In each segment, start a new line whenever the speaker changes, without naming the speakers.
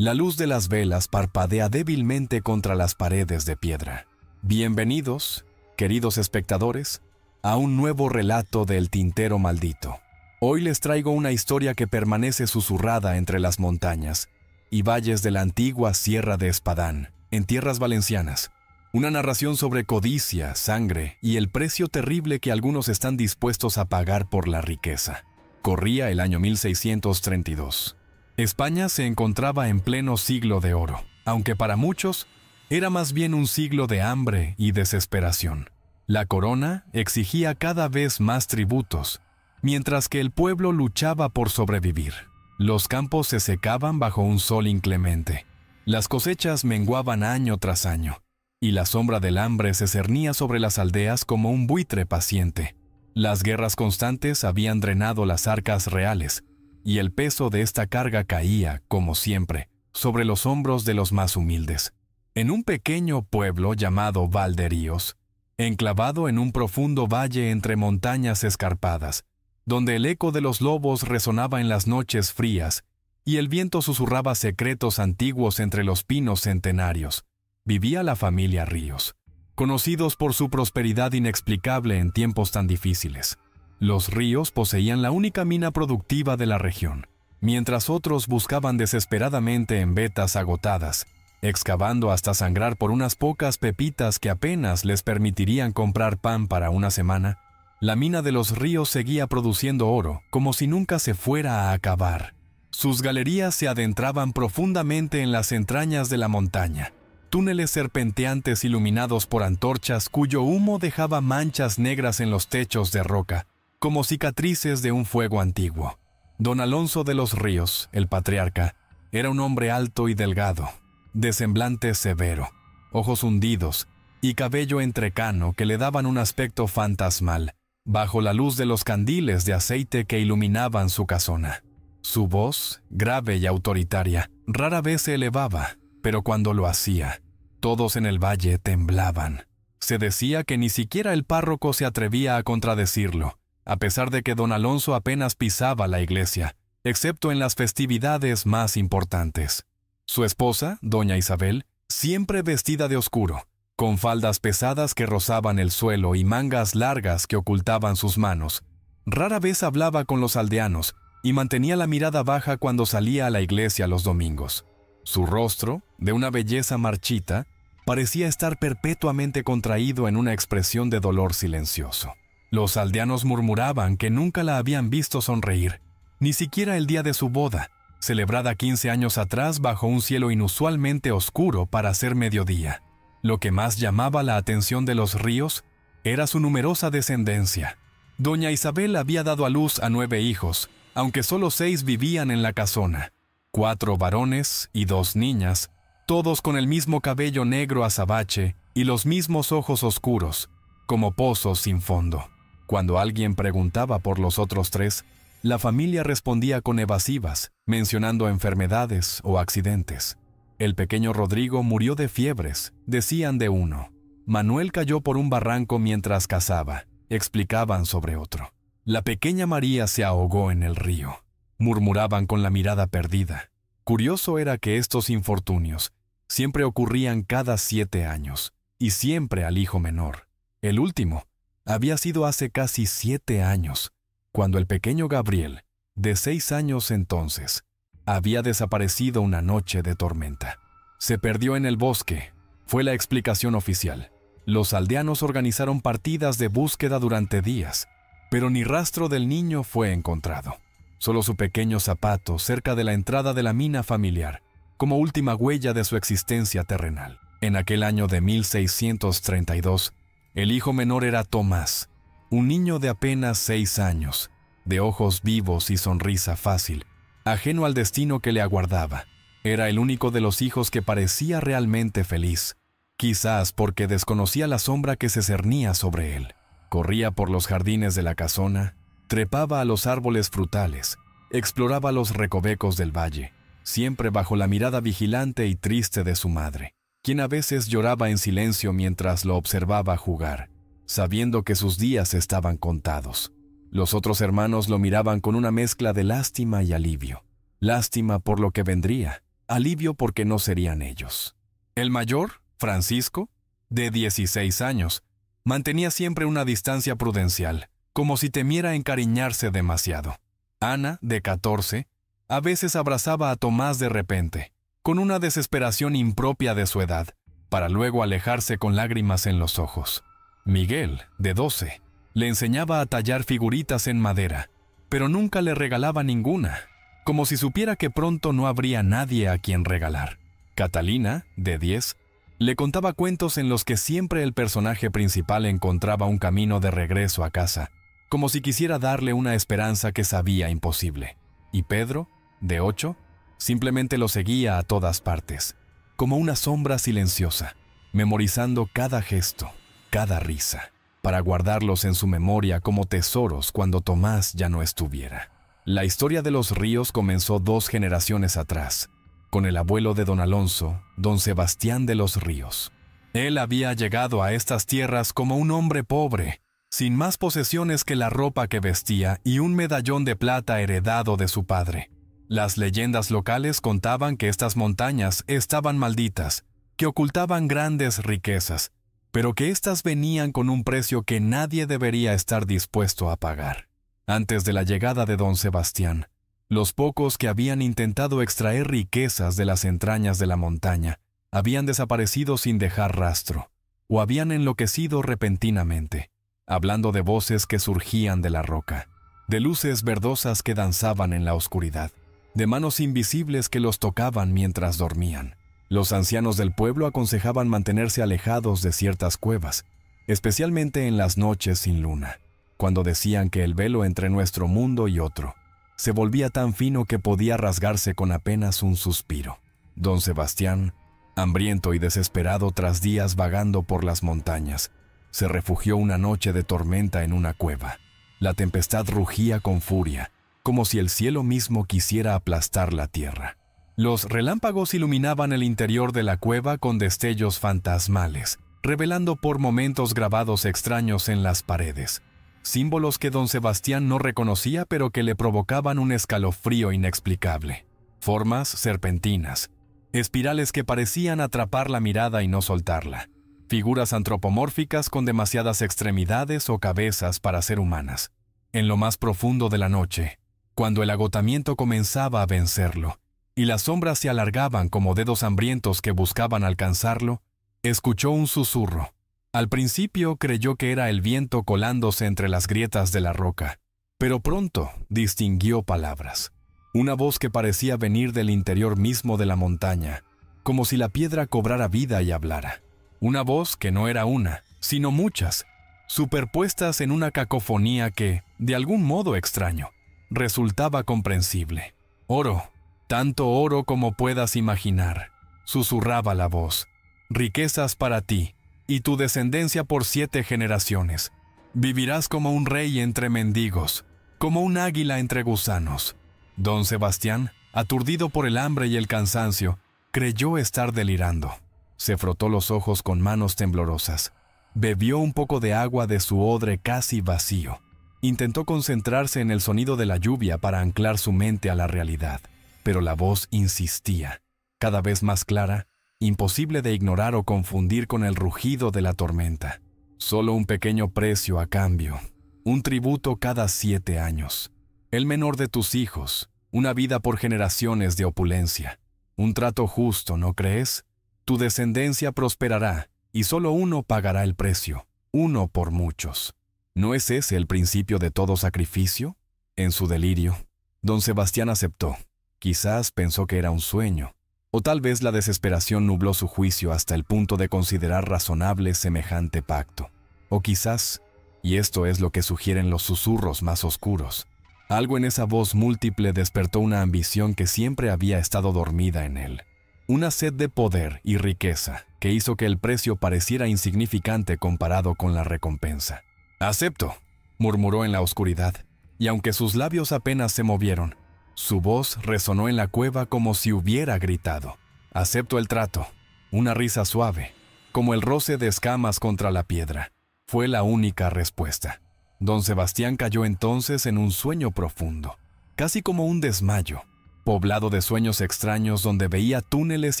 La luz de las velas parpadea débilmente contra las paredes de piedra. Bienvenidos, queridos espectadores, a un nuevo relato del Tintero Maldito. Hoy les traigo una historia que permanece susurrada entre las montañas y valles de la antigua Sierra de Espadán, en tierras valencianas. Una narración sobre codicia, sangre y el precio terrible que algunos están dispuestos a pagar por la riqueza. Corría el año 1632. España se encontraba en pleno siglo de oro, aunque para muchos era más bien un siglo de hambre y desesperación. La corona exigía cada vez más tributos, mientras que el pueblo luchaba por sobrevivir. Los campos se secaban bajo un sol inclemente. Las cosechas menguaban año tras año, y la sombra del hambre se cernía sobre las aldeas como un buitre paciente. Las guerras constantes habían drenado las arcas reales, y el peso de esta carga caía, como siempre, sobre los hombros de los más humildes. En un pequeño pueblo llamado Valderíos, enclavado en un profundo valle entre montañas escarpadas, donde el eco de los lobos resonaba en las noches frías y el viento susurraba secretos antiguos entre los pinos centenarios, vivía la familia Ríos, conocidos por su prosperidad inexplicable en tiempos tan difíciles. Los Ríos poseían la única mina productiva de la región, mientras otros buscaban desesperadamente en vetas agotadas, excavando hasta sangrar por unas pocas pepitas que apenas les permitirían comprar pan para una semana. La mina de los Ríos seguía produciendo oro, como si nunca se fuera a acabar. Sus galerías se adentraban profundamente en las entrañas de la montaña, túneles serpenteantes iluminados por antorchas cuyo humo dejaba manchas negras en los techos de roca, como cicatrices de un fuego antiguo. Don Alonso de los Ríos, el patriarca, era un hombre alto y delgado, de semblante severo, ojos hundidos y cabello entrecano que le daban un aspecto fantasmal, bajo la luz de los candiles de aceite que iluminaban su casona. Su voz, grave y autoritaria, rara vez se elevaba, pero cuando lo hacía, todos en el valle temblaban. Se decía que ni siquiera el párroco se atrevía a contradecirlo, a pesar de que don Alonso apenas pisaba la iglesia, excepto en las festividades más importantes. Su esposa, doña Isabel, siempre vestida de oscuro, con faldas pesadas que rozaban el suelo y mangas largas que ocultaban sus manos, rara vez hablaba con los aldeanos y mantenía la mirada baja cuando salía a la iglesia los domingos. Su rostro, de una belleza marchita, parecía estar perpetuamente contraído en una expresión de dolor silencioso. Los aldeanos murmuraban que nunca la habían visto sonreír, ni siquiera el día de su boda, celebrada 15 años atrás bajo un cielo inusualmente oscuro para ser mediodía. Lo que más llamaba la atención de los Ríos era su numerosa descendencia. Doña Isabel había dado a luz a 9 hijos, aunque solo 6 vivían en la casona, 4 varones y 2 niñas, todos con el mismo cabello negro azabache y los mismos ojos oscuros, como pozos sin fondo. Cuando alguien preguntaba por los otros 3, la familia respondía con evasivas, mencionando enfermedades o accidentes. El pequeño Rodrigo murió de fiebres, decían de uno. Manuel cayó por un barranco mientras cazaba, explicaban sobre otro. La pequeña María se ahogó en el río, murmuraban con la mirada perdida. Curioso era que estos infortunios siempre ocurrían cada 7 años, y siempre al hijo menor. El último había sido hace casi 7 años, cuando el pequeño Gabriel, de 6 años entonces, había desaparecido una noche de tormenta. Se perdió en el bosque, fue la explicación oficial. Los aldeanos organizaron partidas de búsqueda durante días, pero ni rastro del niño fue encontrado. Solo su pequeño zapato cerca de la entrada de la mina familiar, como última huella de su existencia terrenal. En aquel año de 1632, el hijo menor era Tomás, un niño de apenas 6 años, de ojos vivos y sonrisa fácil, ajeno al destino que le aguardaba. Era el único de los hijos que parecía realmente feliz, quizás porque desconocía la sombra que se cernía sobre él. Corría por los jardines de la casona, trepaba a los árboles frutales, exploraba los recovecos del valle, siempre bajo la mirada vigilante y triste de su madre, quien a veces lloraba en silencio mientras lo observaba jugar, sabiendo que sus días estaban contados. Los otros hermanos lo miraban con una mezcla de lástima y alivio. Lástima por lo que vendría, alivio porque no serían ellos. El mayor, Francisco, de 16 años, mantenía siempre una distancia prudencial, como si temiera encariñarse demasiado. Ana, de 14, a veces abrazaba a Tomás de repente, con una desesperación impropia de su edad, para luego alejarse con lágrimas en los ojos. Miguel, de 12, le enseñaba a tallar figuritas en madera, pero nunca le regalaba ninguna, como si supiera que pronto no habría nadie a quien regalar. Catalina, de 10, le contaba cuentos en los que siempre el personaje principal encontraba un camino de regreso a casa, como si quisiera darle una esperanza que sabía imposible. Y Pedro, de 8, simplemente lo seguía a todas partes, como una sombra silenciosa, memorizando cada gesto, cada risa, para guardarlos en su memoria como tesoros cuando Tomás ya no estuviera. La historia de los Ríos comenzó 2 generaciones atrás, con el abuelo de don Alonso, don Sebastián de los Ríos. Él había llegado a estas tierras como un hombre pobre, sin más posesiones que la ropa que vestía y un medallón de plata heredado de su padre. Las leyendas locales contaban que estas montañas estaban malditas, que ocultaban grandes riquezas, pero que éstas venían con un precio que nadie debería estar dispuesto a pagar. Antes de la llegada de don Sebastián, los pocos que habían intentado extraer riquezas de las entrañas de la montaña habían desaparecido sin dejar rastro, o habían enloquecido repentinamente, hablando de voces que surgían de la roca, de luces verdosas que danzaban en la oscuridad, de manos invisibles que los tocaban mientras dormían. Los ancianos del pueblo aconsejaban mantenerse alejados de ciertas cuevas, especialmente en las noches sin luna, cuando decían que el velo entre nuestro mundo y otro se volvía tan fino que podía rasgarse con apenas un suspiro. Don Sebastián, hambriento y desesperado tras días vagando por las montañas, se refugió una noche de tormenta en una cueva. La tempestad rugía con furia, como si el cielo mismo quisiera aplastar la tierra. Los relámpagos iluminaban el interior de la cueva con destellos fantasmales, revelando por momentos grabados extraños en las paredes, símbolos que don Sebastián no reconocía pero que le provocaban un escalofrío inexplicable. Formas serpentinas, espirales que parecían atrapar la mirada y no soltarla, figuras antropomórficas con demasiadas extremidades o cabezas para ser humanas. En lo más profundo de la noche, cuando el agotamiento comenzaba a vencerlo, y las sombras se alargaban como dedos hambrientos que buscaban alcanzarlo, escuchó un susurro. Al principio creyó que era el viento colándose entre las grietas de la roca, pero pronto distinguió palabras. Una voz que parecía venir del interior mismo de la montaña, como si la piedra cobrara vida y hablara. Una voz que no era una, sino muchas, superpuestas en una cacofonía que, de algún modo extraño, resultaba comprensible. «Oro, tanto oro como puedas imaginar», susurraba la voz. «Riquezas para ti, y tu descendencia por 7 generaciones. Vivirás como un rey entre mendigos, como un águila entre gusanos». Don Sebastián, aturdido por el hambre y el cansancio, creyó estar delirando. Se frotó los ojos con manos temblorosas. Bebió un poco de agua de su odre casi vacío. Intentó concentrarse en el sonido de la lluvia para anclar su mente a la realidad, pero la voz insistía, cada vez más clara, imposible de ignorar o confundir con el rugido de la tormenta. Solo un pequeño precio a cambio, un tributo cada 7 años. El menor de tus hijos, una vida por generaciones de opulencia. Un trato justo, ¿no crees? Tu descendencia prosperará, y solo uno pagará el precio, uno por muchos. ¿No es ese el principio de todo sacrificio? En su delirio, don Sebastián aceptó. Quizás pensó que era un sueño, o tal vez la desesperación nubló su juicio hasta el punto de considerar razonable semejante pacto. O quizás, y esto es lo que sugieren los susurros más oscuros, algo en esa voz múltiple despertó una ambición que siempre había estado dormida en él. Una sed de poder y riqueza que hizo que el precio pareciera insignificante comparado con la recompensa. «Acepto», murmuró en la oscuridad, y aunque sus labios apenas se movieron, su voz resonó en la cueva como si hubiera gritado. «Acepto el trato». Una risa suave, como el roce de escamas contra la piedra, fue la única respuesta. Don Sebastián cayó entonces en un sueño profundo, casi como un desmayo. poblado de sueños extraños donde veía túneles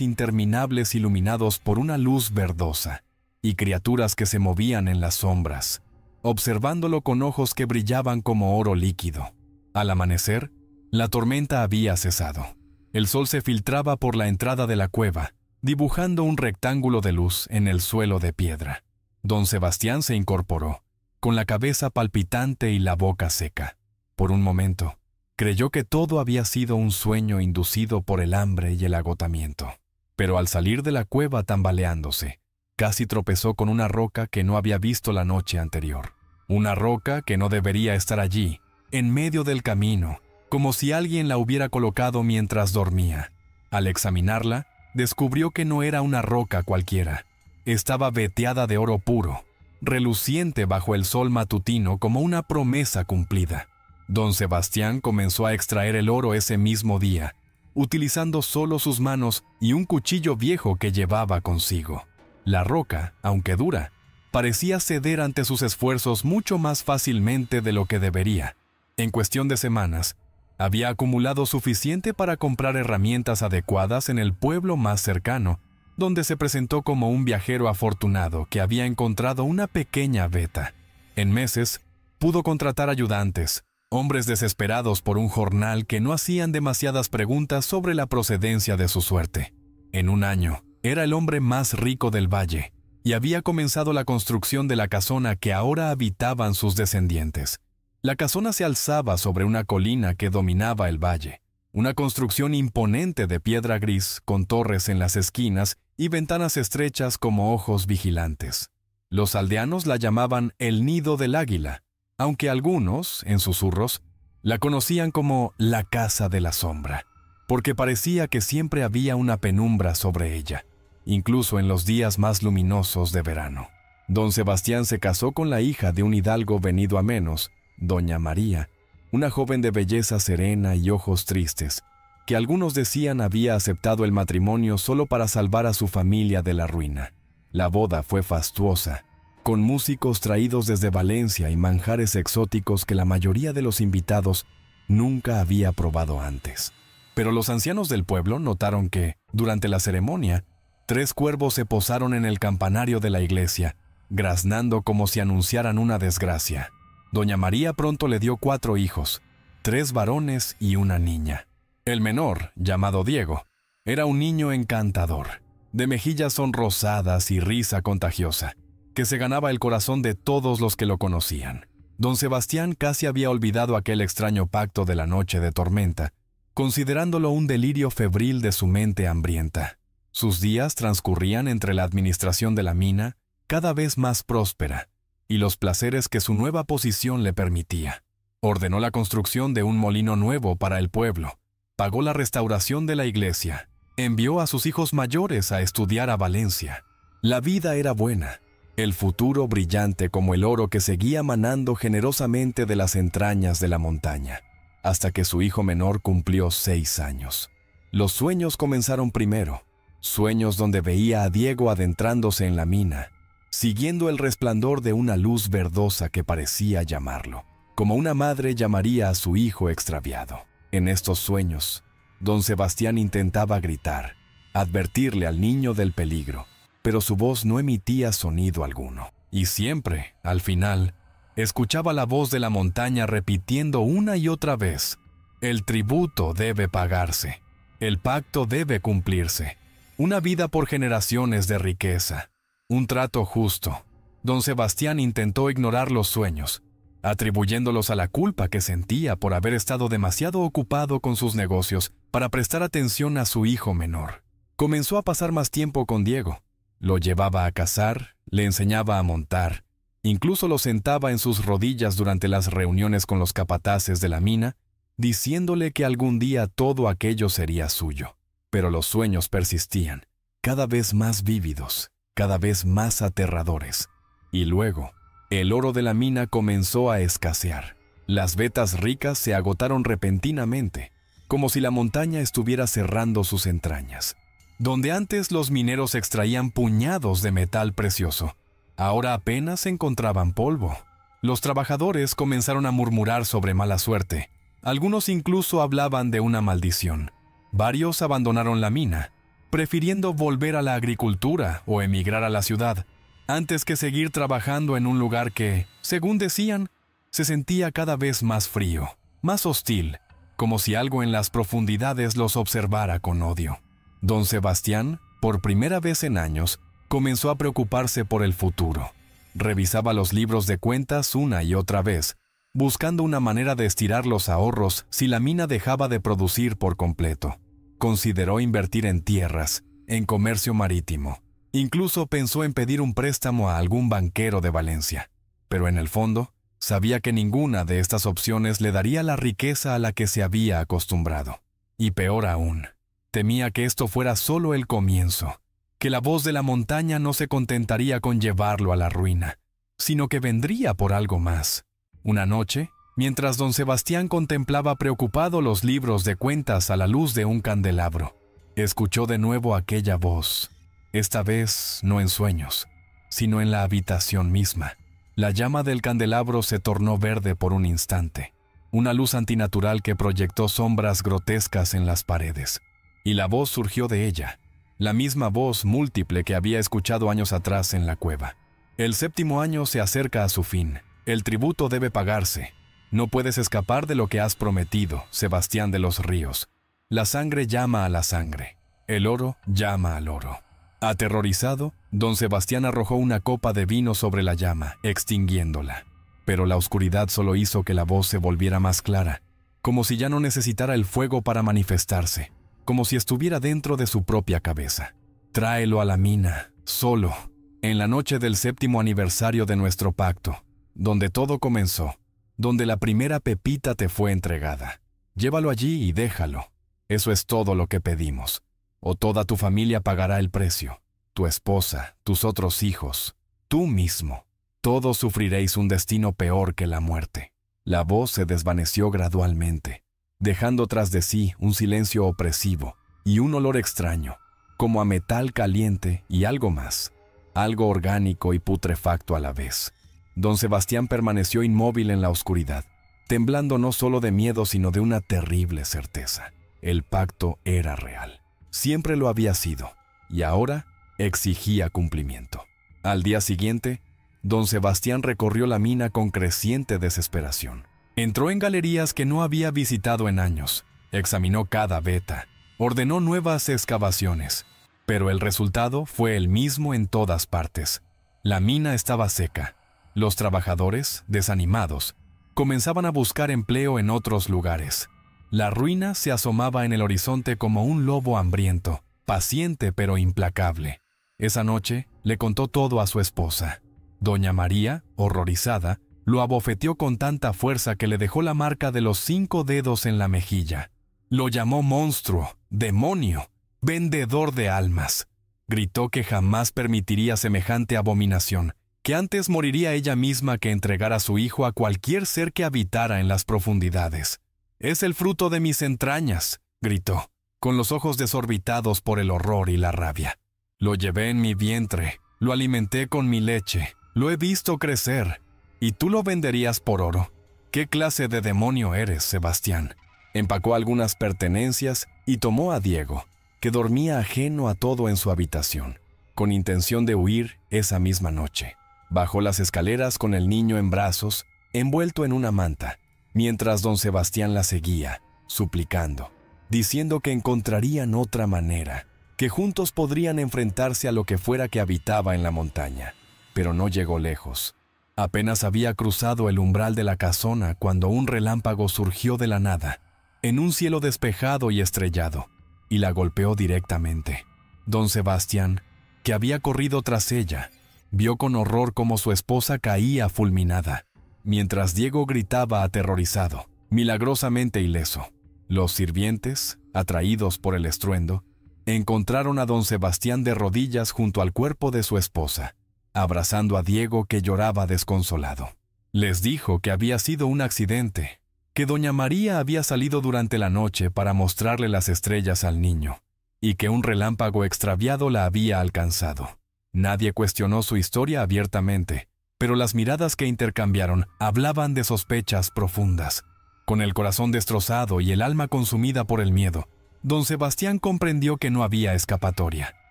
interminables iluminados por una luz verdosa y criaturas que se movían en las sombras, observándolo con ojos que brillaban como oro líquido. Al amanecer, la tormenta había cesado. El sol se filtraba por la entrada de la cueva, dibujando un rectángulo de luz en el suelo de piedra. Don Sebastián se incorporó, con la cabeza palpitante y la boca seca. Por un momento, creyó que todo había sido un sueño inducido por el hambre y el agotamiento. Pero al salir de la cueva tambaleándose, casi tropezó con una roca que no había visto la noche anterior. Una roca que no debería estar allí, en medio del camino, como si alguien la hubiera colocado mientras dormía. Al examinarla, descubrió que no era una roca cualquiera. Estaba veteada de oro puro, reluciente bajo el sol matutino como una promesa cumplida. Don Sebastián comenzó a extraer el oro ese mismo día, utilizando solo sus manos y un cuchillo viejo que llevaba consigo. La roca, aunque dura, parecía ceder ante sus esfuerzos mucho más fácilmente de lo que debería. En cuestión de semanas, había acumulado suficiente para comprar herramientas adecuadas en el pueblo más cercano, donde se presentó como un viajero afortunado que había encontrado una pequeña veta. En meses, pudo contratar ayudantes, hombres desesperados por un jornal que no hacían demasiadas preguntas sobre la procedencia de su suerte. En un año, era el hombre más rico del valle, y había comenzado la construcción de la casona que ahora habitaban sus descendientes. La casona se alzaba sobre una colina que dominaba el valle, una construcción imponente de piedra gris con torres en las esquinas y ventanas estrechas como ojos vigilantes. Los aldeanos la llamaban el Nido del Águila, aunque algunos, en susurros, la conocían como la Casa de la Sombra, porque parecía que siempre había una penumbra sobre ella, incluso en los días más luminosos de verano. Don Sebastián se casó con la hija de un hidalgo venido a menos, Doña María, una joven de belleza serena y ojos tristes, que algunos decían había aceptado el matrimonio solo para salvar a su familia de la ruina. La boda fue fastuosa, con músicos traídos desde Valencia y manjares exóticos que la mayoría de los invitados nunca había probado antes. Pero los ancianos del pueblo notaron que, durante la ceremonia, 3 cuervos se posaron en el campanario de la iglesia, graznando como si anunciaran una desgracia. Doña María pronto le dio 4 hijos, 3 varones y una niña. El menor, llamado Diego, era un niño encantador, de mejillas sonrosadas y risa contagiosa, que se ganaba el corazón de todos los que lo conocían. Don Sebastián casi había olvidado aquel extraño pacto de la noche de tormenta, considerándolo un delirio febril de su mente hambrienta. Sus días transcurrían entre la administración de la mina, cada vez más próspera, y los placeres que su nueva posición le permitía. Ordenó la construcción de un molino nuevo para el pueblo, pagó la restauración de la iglesia, envió a sus hijos mayores a estudiar a Valencia. La vida era buena, el futuro brillante como el oro que seguía manando generosamente de las entrañas de la montaña, hasta que su hijo menor cumplió 6 años. Los sueños comenzaron primero, sueños donde veía a Diego adentrándose en la mina, siguiendo el resplandor de una luz verdosa que parecía llamarlo, como una madre llamaría a su hijo extraviado. En estos sueños, don Sebastián intentaba gritar, advertirle al niño del peligro, pero su voz no emitía sonido alguno. Y siempre, al final, escuchaba la voz de la montaña repitiendo una y otra vez: el tributo debe pagarse, el pacto debe cumplirse, una vida por generaciones de riqueza, un trato justo. Don Sebastián intentó ignorar los sueños, atribuyéndolos a la culpa que sentía por haber estado demasiado ocupado con sus negocios para prestar atención a su hijo menor. Comenzó a pasar más tiempo con Diego. Lo llevaba a cazar, le enseñaba a montar, incluso lo sentaba en sus rodillas durante las reuniones con los capataces de la mina, diciéndole que algún día todo aquello sería suyo. Pero los sueños persistían, cada vez más vívidos, cada vez más aterradores. Y luego, el oro de la mina comenzó a escasear. Las vetas ricas se agotaron repentinamente, como si la montaña estuviera cerrando sus entrañas. Donde antes los mineros extraían puñados de metal precioso, ahora apenas encontraban polvo. Los trabajadores comenzaron a murmurar sobre mala suerte. Algunos incluso hablaban de una maldición. Varios abandonaron la mina, prefiriendo volver a la agricultura o emigrar a la ciudad, antes que seguir trabajando en un lugar que, según decían, se sentía cada vez más frío, más hostil, como si algo en las profundidades los observara con odio. Don Sebastián, por primera vez en años, comenzó a preocuparse por el futuro. Revisaba los libros de cuentas una y otra vez, buscando una manera de estirar los ahorros si la mina dejaba de producir por completo. Consideró invertir en tierras, en comercio marítimo. Incluso pensó en pedir un préstamo a algún banquero de Valencia. Pero en el fondo, sabía que ninguna de estas opciones le daría la riqueza a la que se había acostumbrado. Y peor aún, temía que esto fuera solo el comienzo, que la voz de la montaña no se contentaría con llevarlo a la ruina, sino que vendría por algo más. Una noche, mientras don Sebastián contemplaba preocupado los libros de cuentas a la luz de un candelabro, escuchó de nuevo aquella voz, esta vez no en sueños, sino en la habitación misma. La llama del candelabro se tornó verde por un instante, una luz antinatural que proyectó sombras grotescas en las paredes, y la voz surgió de ella, la misma voz múltiple que había escuchado años atrás en la cueva. El 7º año se acerca a su fin. El tributo debe pagarse. No puedes escapar de lo que has prometido, Sebastián de los Ríos. La sangre llama a la sangre. El oro llama al oro. Aterrorizado, don Sebastián arrojó una copa de vino sobre la llama, extinguiéndola. Pero la oscuridad solo hizo que la voz se volviera más clara, como si ya no necesitara el fuego para manifestarse, como si estuviera dentro de su propia cabeza. Tráelo a la mina, solo, en la noche del 7º aniversario de nuestro pacto, donde todo comenzó, donde la primera pepita te fue entregada. Llévalo allí y déjalo. Eso es todo lo que pedimos. O toda tu familia pagará el precio. Tu esposa, tus otros hijos, tú mismo. Todos sufriréis un destino peor que la muerte. La voz se desvaneció gradualmente, dejando tras de sí un silencio opresivo y un olor extraño, como a metal caliente y algo más, algo orgánico y putrefacto a la vez. Don Sebastián permaneció inmóvil en la oscuridad, temblando no solo de miedo sino de una terrible certeza. El pacto era real. Siempre lo había sido, y ahora exigía cumplimiento. Al día siguiente, don Sebastián recorrió la mina con creciente desesperación. Entró en galerías que no había visitado en años, examinó cada veta, ordenó nuevas excavaciones, pero el resultado fue el mismo en todas partes. La mina estaba seca. Los trabajadores, desanimados, comenzaban a buscar empleo en otros lugares. La ruina se asomaba en el horizonte como un lobo hambriento, paciente pero implacable. Esa noche le contó todo a su esposa. Doña María, horrorizada, lo abofeteó con tanta fuerza que le dejó la marca de los 5 dedos en la mejilla. Lo llamó monstruo, demonio, vendedor de almas. Gritó que jamás permitiría semejante abominación, que antes moriría ella misma que entregar a su hijo a cualquier ser que habitara en las profundidades. «Es el fruto de mis entrañas», gritó, con los ojos desorbitados por el horror y la rabia. «Lo llevé en mi vientre, lo alimenté con mi leche, lo he visto crecer, y tú lo venderías por oro. ¿Qué clase de demonio eres, Sebastián?» Empacó algunas pertenencias y tomó a Diego, que dormía ajeno a todo en su habitación, con intención de huir esa misma noche. Bajó las escaleras con el niño en brazos, envuelto en una manta, mientras don Sebastián la seguía, suplicando, diciendo que encontrarían otra manera, que juntos podrían enfrentarse a lo que fuera que habitaba en la montaña. Pero no llegó lejos. Apenas había cruzado el umbral de la casona cuando un relámpago surgió de la nada, en un cielo despejado y estrellado, y la golpeó directamente. Don Sebastián, que había corrido tras ella, vio con horror cómo su esposa caía fulminada, mientras Diego gritaba aterrorizado, milagrosamente ileso. Los sirvientes, atraídos por el estruendo, encontraron a don Sebastián de rodillas junto al cuerpo de su esposa, abrazando a Diego que lloraba desconsolado. Les dijo que había sido un accidente, que doña María había salido durante la noche para mostrarle las estrellas al niño, y que un relámpago extraviado la había alcanzado. Nadie cuestionó su historia abiertamente, pero las miradas que intercambiaron hablaban de sospechas profundas. Con el corazón destrozado y el alma consumida por el miedo, Don Sebastián comprendió que no había escapatoria.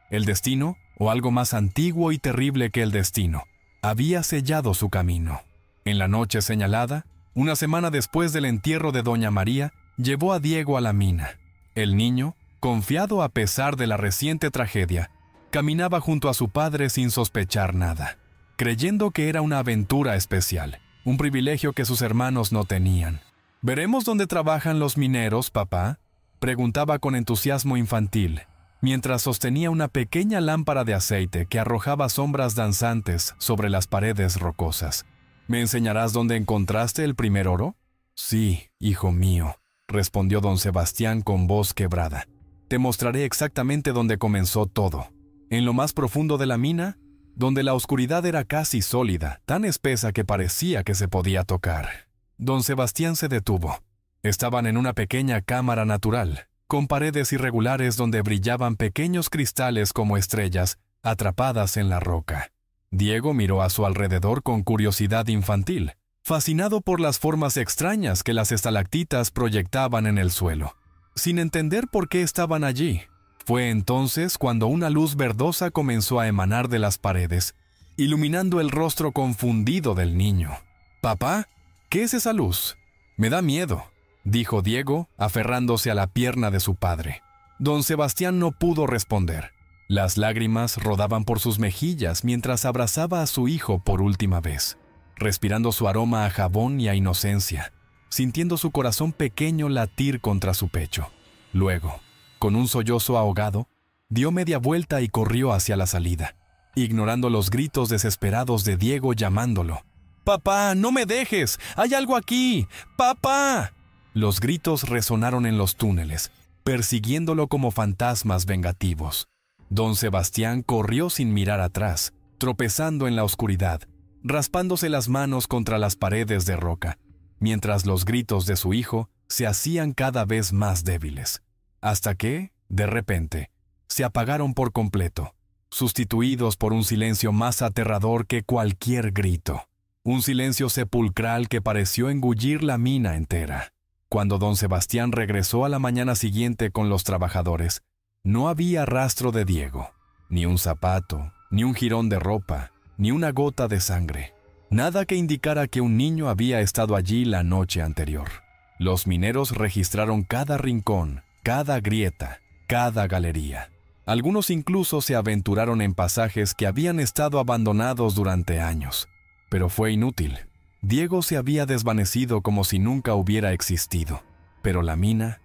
El destino, o algo más antiguo y terrible que el destino, había sellado su camino. En la noche señalada, una semana después del entierro de doña María, llevó a Diego a la mina. El niño, confiado a pesar de la reciente tragedia, caminaba junto a su padre sin sospechar nada, creyendo que era una aventura especial, un privilegio que sus hermanos no tenían. ¿Veremos dónde trabajan los mineros, papá?, preguntaba con entusiasmo infantil, mientras sostenía una pequeña lámpara de aceite que arrojaba sombras danzantes sobre las paredes rocosas. ¿Me enseñarás dónde encontraste el primer oro? Sí, hijo mío, respondió don Sebastián con voz quebrada. Te mostraré exactamente dónde comenzó todo. En lo más profundo de la mina, donde la oscuridad era casi sólida, tan espesa que parecía que se podía tocar. Don Sebastián se detuvo. Estaban en una pequeña cámara natural, con paredes irregulares donde brillaban pequeños cristales como estrellas atrapadas en la roca. Diego miró a su alrededor con curiosidad infantil, fascinado por las formas extrañas que las estalactitas proyectaban en el suelo, sin entender por qué estaban allí. Fue entonces cuando una luz verdosa comenzó a emanar de las paredes, iluminando el rostro confundido del niño. «Papá, ¿qué es esa luz? Me da miedo», dijo Diego, aferrándose a la pierna de su padre. Don Sebastián no pudo responder. Las lágrimas rodaban por sus mejillas mientras abrazaba a su hijo por última vez, respirando su aroma a jabón y a inocencia, sintiendo su corazón pequeño latir contra su pecho. Luego, con un sollozo ahogado, dio media vuelta y corrió hacia la salida, ignorando los gritos desesperados de Diego llamándolo. «¡Papá, no me dejes! ¡Hay algo aquí! ¡Papá!». Los gritos resonaron en los túneles, persiguiéndolo como fantasmas vengativos. Don Sebastián corrió sin mirar atrás, tropezando en la oscuridad, raspándose las manos contra las paredes de roca, mientras los gritos de su hijo se hacían cada vez más débiles, hasta que, de repente, se apagaron por completo, sustituidos por un silencio más aterrador que cualquier grito, un silencio sepulcral que pareció engullir la mina entera. Cuando don Sebastián regresó a la mañana siguiente con los trabajadores, no había rastro de Diego, ni un zapato, ni un jirón de ropa, ni una gota de sangre. Nada que indicara que un niño había estado allí la noche anterior. Los mineros registraron cada rincón, cada grieta, cada galería. Algunos incluso se aventuraron en pasajes que habían estado abandonados durante años. Pero fue inútil. Diego se había desvanecido como si nunca hubiera existido. Pero la mina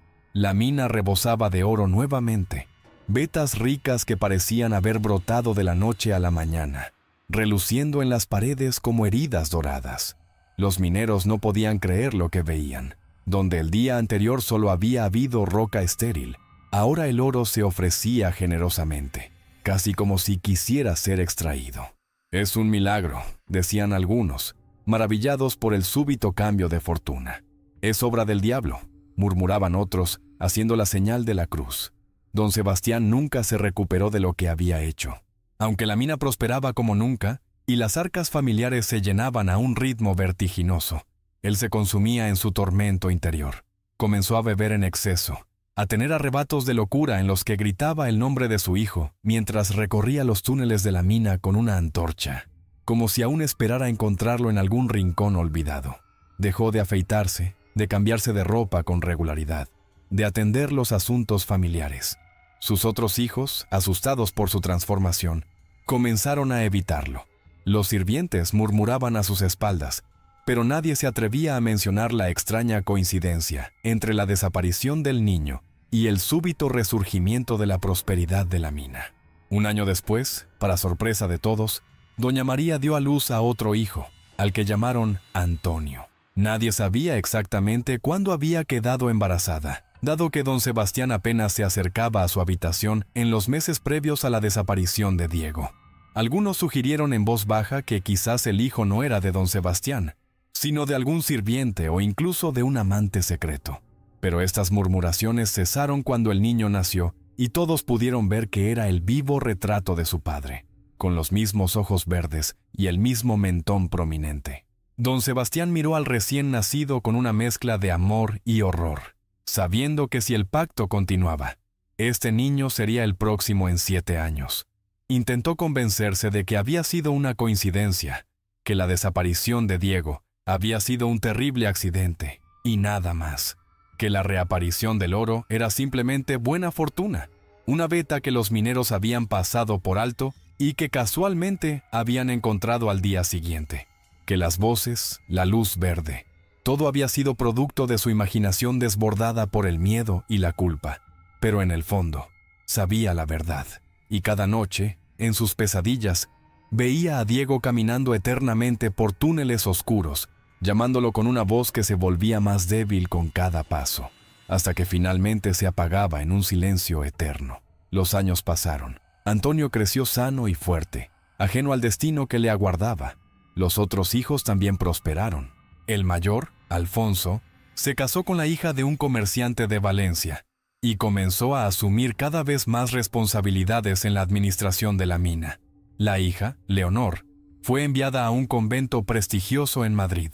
rebosaba de oro nuevamente. Vetas ricas que parecían haber brotado de la noche a la mañana, reluciendo en las paredes como heridas doradas. Los mineros no podían creer lo que veían. Donde el día anterior solo había habido roca estéril, ahora el oro se ofrecía generosamente, casi como si quisiera ser extraído. «Es un milagro», decían algunos, maravillados por el súbito cambio de fortuna. «Es obra del diablo», murmuraban otros, haciendo la señal de la cruz. Don Sebastián nunca se recuperó de lo que había hecho. Aunque la mina prosperaba como nunca, y las arcas familiares se llenaban a un ritmo vertiginoso, él se consumía en su tormento interior. Comenzó a beber en exceso, a tener arrebatos de locura en los que gritaba el nombre de su hijo mientras recorría los túneles de la mina con una antorcha, como si aún esperara encontrarlo en algún rincón olvidado. Dejó de afeitarse, de cambiarse de ropa con regularidad, de atender los asuntos familiares. Sus otros hijos, asustados por su transformación, comenzaron a evitarlo. Los sirvientes murmuraban a sus espaldas, pero nadie se atrevía a mencionar la extraña coincidencia entre la desaparición del niño y el súbito resurgimiento de la prosperidad de la mina. Un año después, para sorpresa de todos, doña María dio a luz a otro hijo, al que llamaron Antonio. Nadie sabía exactamente cuándo había quedado embarazada, dado que don Sebastián apenas se acercaba a su habitación en los meses previos a la desaparición de Diego. Algunos sugirieron en voz baja que quizás el hijo no era de don Sebastián, sino de algún sirviente o incluso de un amante secreto. Pero estas murmuraciones cesaron cuando el niño nació y todos pudieron ver que era el vivo retrato de su padre, con los mismos ojos verdes y el mismo mentón prominente. Don Sebastián miró al recién nacido con una mezcla de amor y horror. sabiendo que si el pacto continuaba, este niño sería el próximo en 7 años. Intentó convencerse de que había sido una coincidencia, que la desaparición de Diego había sido un terrible accidente, y nada más, que la reaparición del oro era simplemente buena fortuna, una veta que los mineros habían pasado por alto y que casualmente habían encontrado al día siguiente, que las voces, la luz verde, todo había sido producto de su imaginación desbordada por el miedo y la culpa. Pero en el fondo, sabía la verdad, y cada noche, en sus pesadillas, veía a Diego caminando eternamente por túneles oscuros, llamándolo con una voz que se volvía más débil con cada paso, hasta que finalmente se apagaba en un silencio eterno. Los años pasaron. Antonio creció sano y fuerte, ajeno al destino que le aguardaba. Los otros hijos también prosperaron. El mayor, Alfonso, se casó con la hija de un comerciante de Valencia, y comenzó a asumir cada vez más responsabilidades en la administración de la mina. La hija, Leonor, fue enviada a un convento prestigioso en Madrid,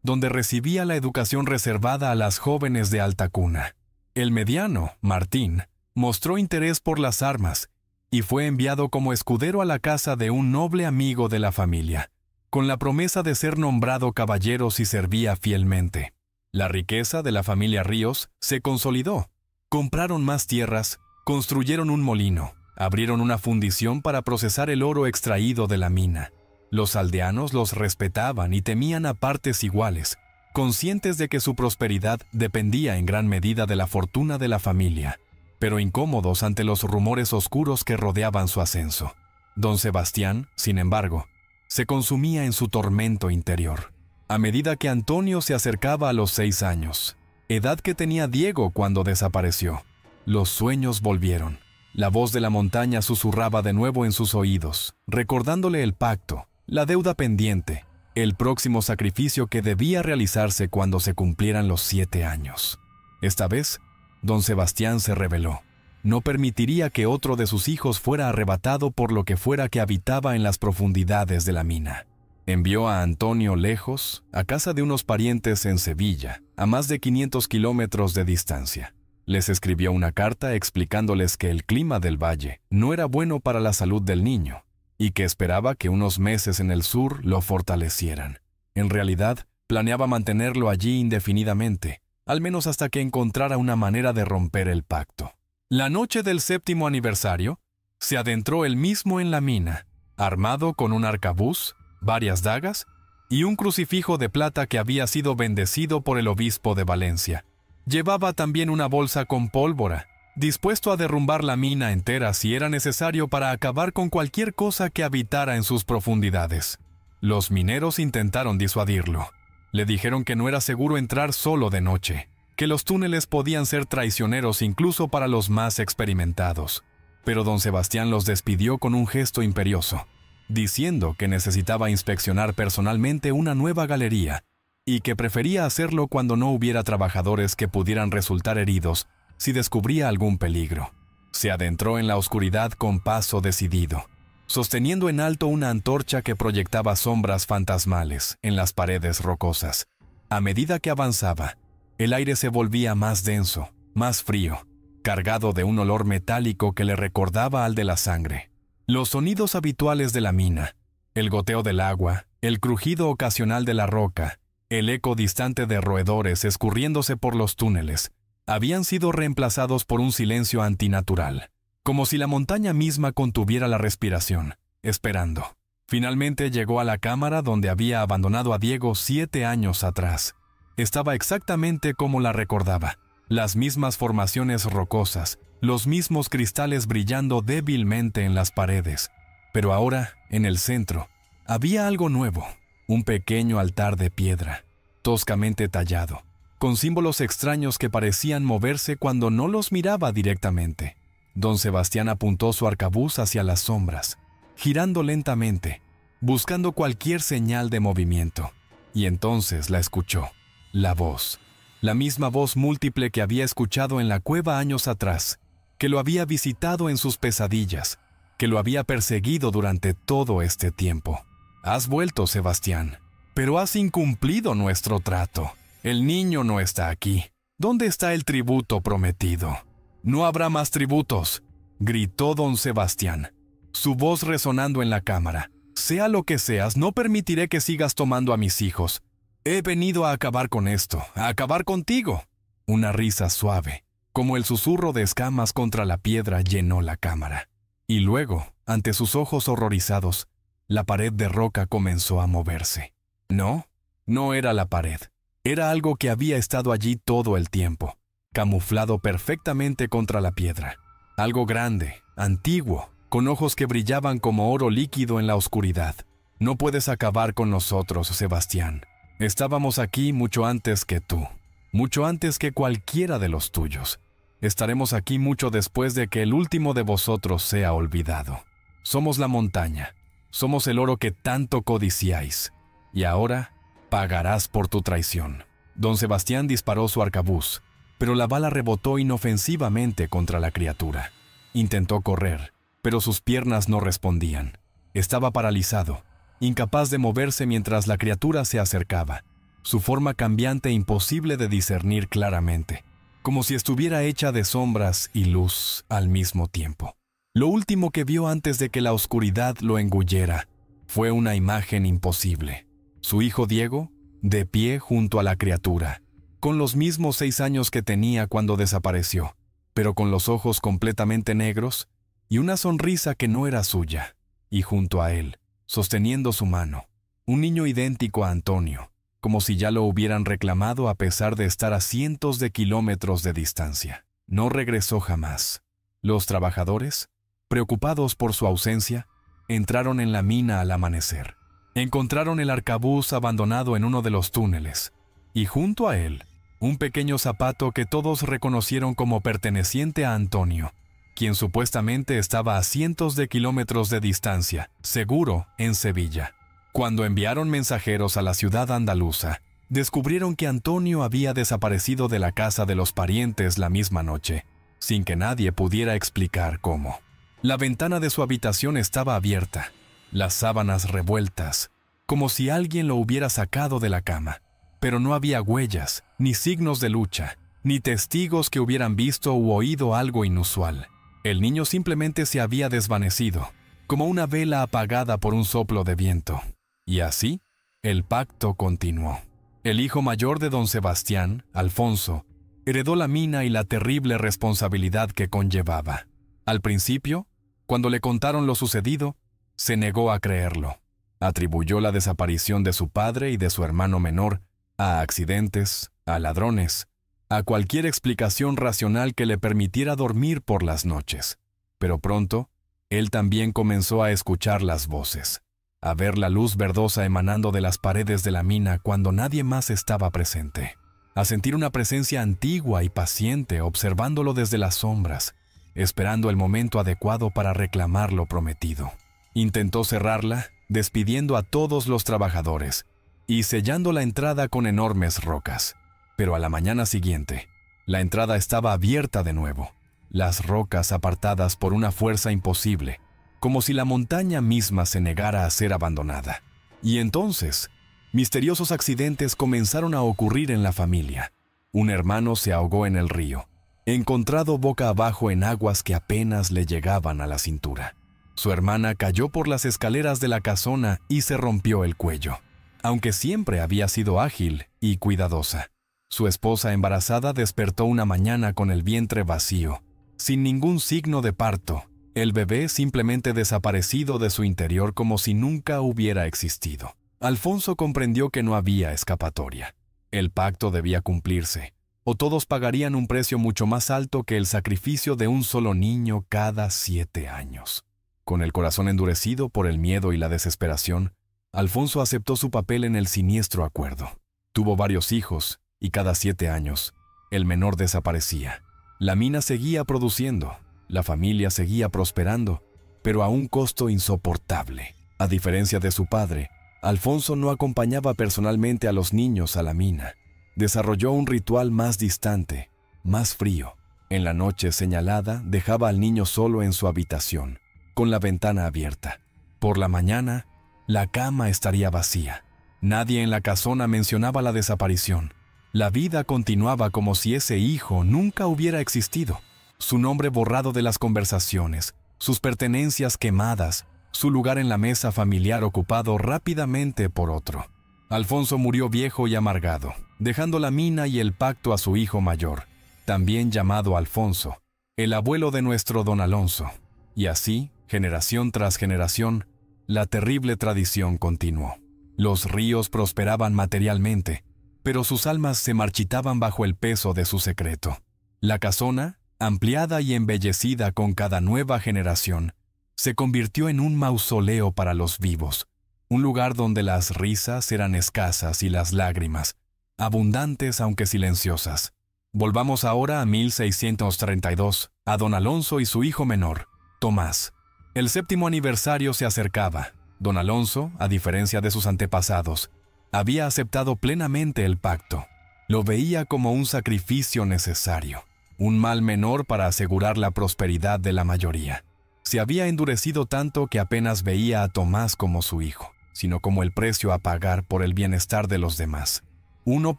donde recibía la educación reservada a las jóvenes de alta cuna. El mediano, Martín, mostró interés por las armas y fue enviado como escudero a la casa de un noble amigo de la familia, con la promesa de ser nombrado caballero si servía fielmente. La riqueza de la familia Ríos se consolidó. Compraron más tierras, construyeron un molino, abrieron una fundición para procesar el oro extraído de la mina. Los aldeanos los respetaban y temían a partes iguales, conscientes de que su prosperidad dependía en gran medida de la fortuna de la familia, pero incómodos ante los rumores oscuros que rodeaban su ascenso. Don Sebastián, sin embargo, se consumía en su tormento interior. A medida que Antonio se acercaba a los 6 años, edad que tenía Diego cuando desapareció, los sueños volvieron. La voz de la montaña susurraba de nuevo en sus oídos, recordándole el pacto, la deuda pendiente, el próximo sacrificio que debía realizarse cuando se cumplieran los 7 años. Esta vez, don Sebastián se rebeló. No permitiría que otro de sus hijos fuera arrebatado por lo que fuera que habitaba en las profundidades de la mina. Envió a Antonio lejos, a casa de unos parientes en Sevilla, a más de 500 kilómetros de distancia. Les escribió una carta explicándoles que el clima del valle no era bueno para la salud del niño y que esperaba que unos meses en el sur lo fortalecieran. En realidad, planeaba mantenerlo allí indefinidamente, al menos hasta que encontrara una manera de romper el pacto. La noche del 7º aniversario, se adentró él mismo en la mina, armado con un arcabuz, varias dagas y un crucifijo de plata que había sido bendecido por el obispo de Valencia. Llevaba también una bolsa con pólvora, dispuesto a derrumbar la mina entera si era necesario para acabar con cualquier cosa que habitara en sus profundidades. Los mineros intentaron disuadirlo. Le dijeron que no era seguro entrar solo de noche, que los túneles podían ser traicioneros incluso para los más experimentados. Pero don Sebastián los despidió con un gesto imperioso, diciendo que necesitaba inspeccionar personalmente una nueva galería y que prefería hacerlo cuando no hubiera trabajadores que pudieran resultar heridos si descubría algún peligro. Se adentró en la oscuridad con paso decidido, sosteniendo en alto una antorcha que proyectaba sombras fantasmales en las paredes rocosas. A medida que avanzaba, el aire se volvía más denso, más frío, cargado de un olor metálico que le recordaba al de la sangre. Los sonidos habituales de la mina, el goteo del agua, el crujido ocasional de la roca, el eco distante de roedores escurriéndose por los túneles, habían sido reemplazados por un silencio antinatural, como si la montaña misma contuviera la respiración, esperando. Finalmente llegó a la cámara donde había abandonado a Diego 7 años atrás. Estaba exactamente como la recordaba, las mismas formaciones rocosas, los mismos cristales brillando débilmente en las paredes. Pero ahora, en el centro, había algo nuevo, un pequeño altar de piedra, toscamente tallado, con símbolos extraños que parecían moverse cuando no los miraba directamente. Don Sebastián apuntó su arcabuz hacia las sombras, girando lentamente, buscando cualquier señal de movimiento, y entonces la escuchó, la voz, la misma voz múltiple que había escuchado en la cueva años atrás, que lo había visitado en sus pesadillas, que lo había perseguido durante todo este tiempo. Has vuelto, Sebastián, pero has incumplido nuestro trato. El niño no está aquí. ¿Dónde está el tributo prometido? No habrá más tributos, gritó don Sebastián, su voz resonando en la cámara. Sea lo que seas, no permitiré que sigas tomando a mis hijos. He venido a acabar con esto, a acabar contigo. Una risa suave, como el susurro de escamas contra la piedra, llenó la cámara. Y luego, ante sus ojos horrorizados, la pared de roca comenzó a moverse. No, no era la pared. Era algo que había estado allí todo el tiempo, camuflado perfectamente contra la piedra. Algo grande, antiguo, con ojos que brillaban como oro líquido en la oscuridad. No puedes acabar con nosotros, Sebastián. Estábamos aquí mucho antes que tú, mucho antes que cualquiera de los tuyos. Estaremos aquí mucho después de que el último de vosotros sea olvidado. Somos la montaña, somos el oro que tanto codiciáis. Y ahora pagarás por tu traición. Don Sebastián disparó su arcabuz, pero la bala rebotó inofensivamente contra la criatura. Intentó correr, pero sus piernas no respondían. Estaba paralizado, incapaz de moverse mientras la criatura se acercaba, su forma cambiante e imposible de discernir claramente, como si estuviera hecha de sombras y luz al mismo tiempo. Lo último que vio antes de que la oscuridad lo engullera fue una imagen imposible. Su hijo Diego, de pie junto a la criatura, con los mismos 6 años que tenía cuando desapareció, pero con los ojos completamente negros y una sonrisa que no era suya, y junto a él, sosteniendo su mano, un niño idéntico a Antonio, como si ya lo hubieran reclamado a pesar de estar a cientos de kilómetros de distancia. No regresó jamás. Los trabajadores, preocupados por su ausencia, entraron en la mina al amanecer. Encontraron el arcabuz abandonado en uno de los túneles, y junto a él, un pequeño zapato que todos reconocieron como perteneciente a Antonio, quien supuestamente estaba a cientos de kilómetros de distancia, seguro en Sevilla. Cuando enviaron mensajeros a la ciudad andaluza, descubrieron que Antonio había desaparecido de la casa de los parientes la misma noche, sin que nadie pudiera explicar cómo. La ventana de su habitación estaba abierta, las sábanas revueltas, como si alguien lo hubiera sacado de la cama, pero no había huellas, ni signos de lucha, ni testigos que hubieran visto u oído algo inusual. El niño simplemente se había desvanecido, como una vela apagada por un soplo de viento. Y así, el pacto continuó. El hijo mayor de don Sebastián, Alfonso, heredó la mina y la terrible responsabilidad que conllevaba. Al principio, cuando le contaron lo sucedido, se negó a creerlo. Atribuyó la desaparición de su padre y de su hermano menor a accidentes, a ladrones, a cualquier explicación racional que le permitiera dormir por las noches. Pero pronto, él también comenzó a escuchar las voces, a ver la luz verdosa emanando de las paredes de la mina cuando nadie más estaba presente, a sentir una presencia antigua y paciente observándolo desde las sombras, esperando el momento adecuado para reclamar lo prometido. Intentó cerrarla, despidiendo a todos los trabajadores y sellando la entrada con enormes rocas. Pero a la mañana siguiente, la entrada estaba abierta de nuevo, las rocas apartadas por una fuerza imposible, como si la montaña misma se negara a ser abandonada. Y entonces, misteriosos accidentes comenzaron a ocurrir en la familia. Un hermano se ahogó en el río, encontrado boca abajo en aguas que apenas le llegaban a la cintura. Su hermana cayó por las escaleras de la casona y se rompió el cuello, aunque siempre había sido ágil y cuidadosa. Su esposa embarazada despertó una mañana con el vientre vacío, sin ningún signo de parto, el bebé simplemente desaparecido de su interior como si nunca hubiera existido. Alfonso comprendió que no había escapatoria. El pacto debía cumplirse, o todos pagarían un precio mucho más alto que el sacrificio de un solo niño cada 7 años. Con el corazón endurecido por el miedo y la desesperación, Alfonso aceptó su papel en el siniestro acuerdo. Tuvo varios hijos, y cada 7 años, el menor desaparecía. La mina seguía produciendo, la familia seguía prosperando, pero a un costo insoportable. A diferencia de su padre, Alfonso no acompañaba personalmente a los niños a la mina. Desarrolló un ritual más distante, más frío. En la noche señalada, dejaba al niño solo en su habitación, con la ventana abierta. Por la mañana, la cama estaría vacía. Nadie en la casona mencionaba la desaparición. La vida continuaba como si ese hijo nunca hubiera existido. Su nombre borrado de las conversaciones, sus pertenencias quemadas, su lugar en la mesa familiar ocupado rápidamente por otro. Alfonso murió viejo y amargado, dejando la mina y el pacto a su hijo mayor, también llamado Alfonso, el abuelo de nuestro don Alonso. Y así, generación tras generación, la terrible tradición continuó. Los ríos prosperaban materialmente, pero sus almas se marchitaban bajo el peso de su secreto. La casona, ampliada y embellecida con cada nueva generación, se convirtió en un mausoleo para los vivos, un lugar donde las risas eran escasas y las lágrimas, abundantes aunque silenciosas. Volvamos ahora a 1632, a don Alonso y su hijo menor, Tomás. El 7º aniversario se acercaba. Don Alonso, a diferencia de sus antepasados, había aceptado plenamente el pacto. Lo veía como un sacrificio necesario, un mal menor para asegurar la prosperidad de la mayoría. Se había endurecido tanto que apenas veía a Tomás como su hijo, sino como el precio a pagar por el bienestar de los demás. Uno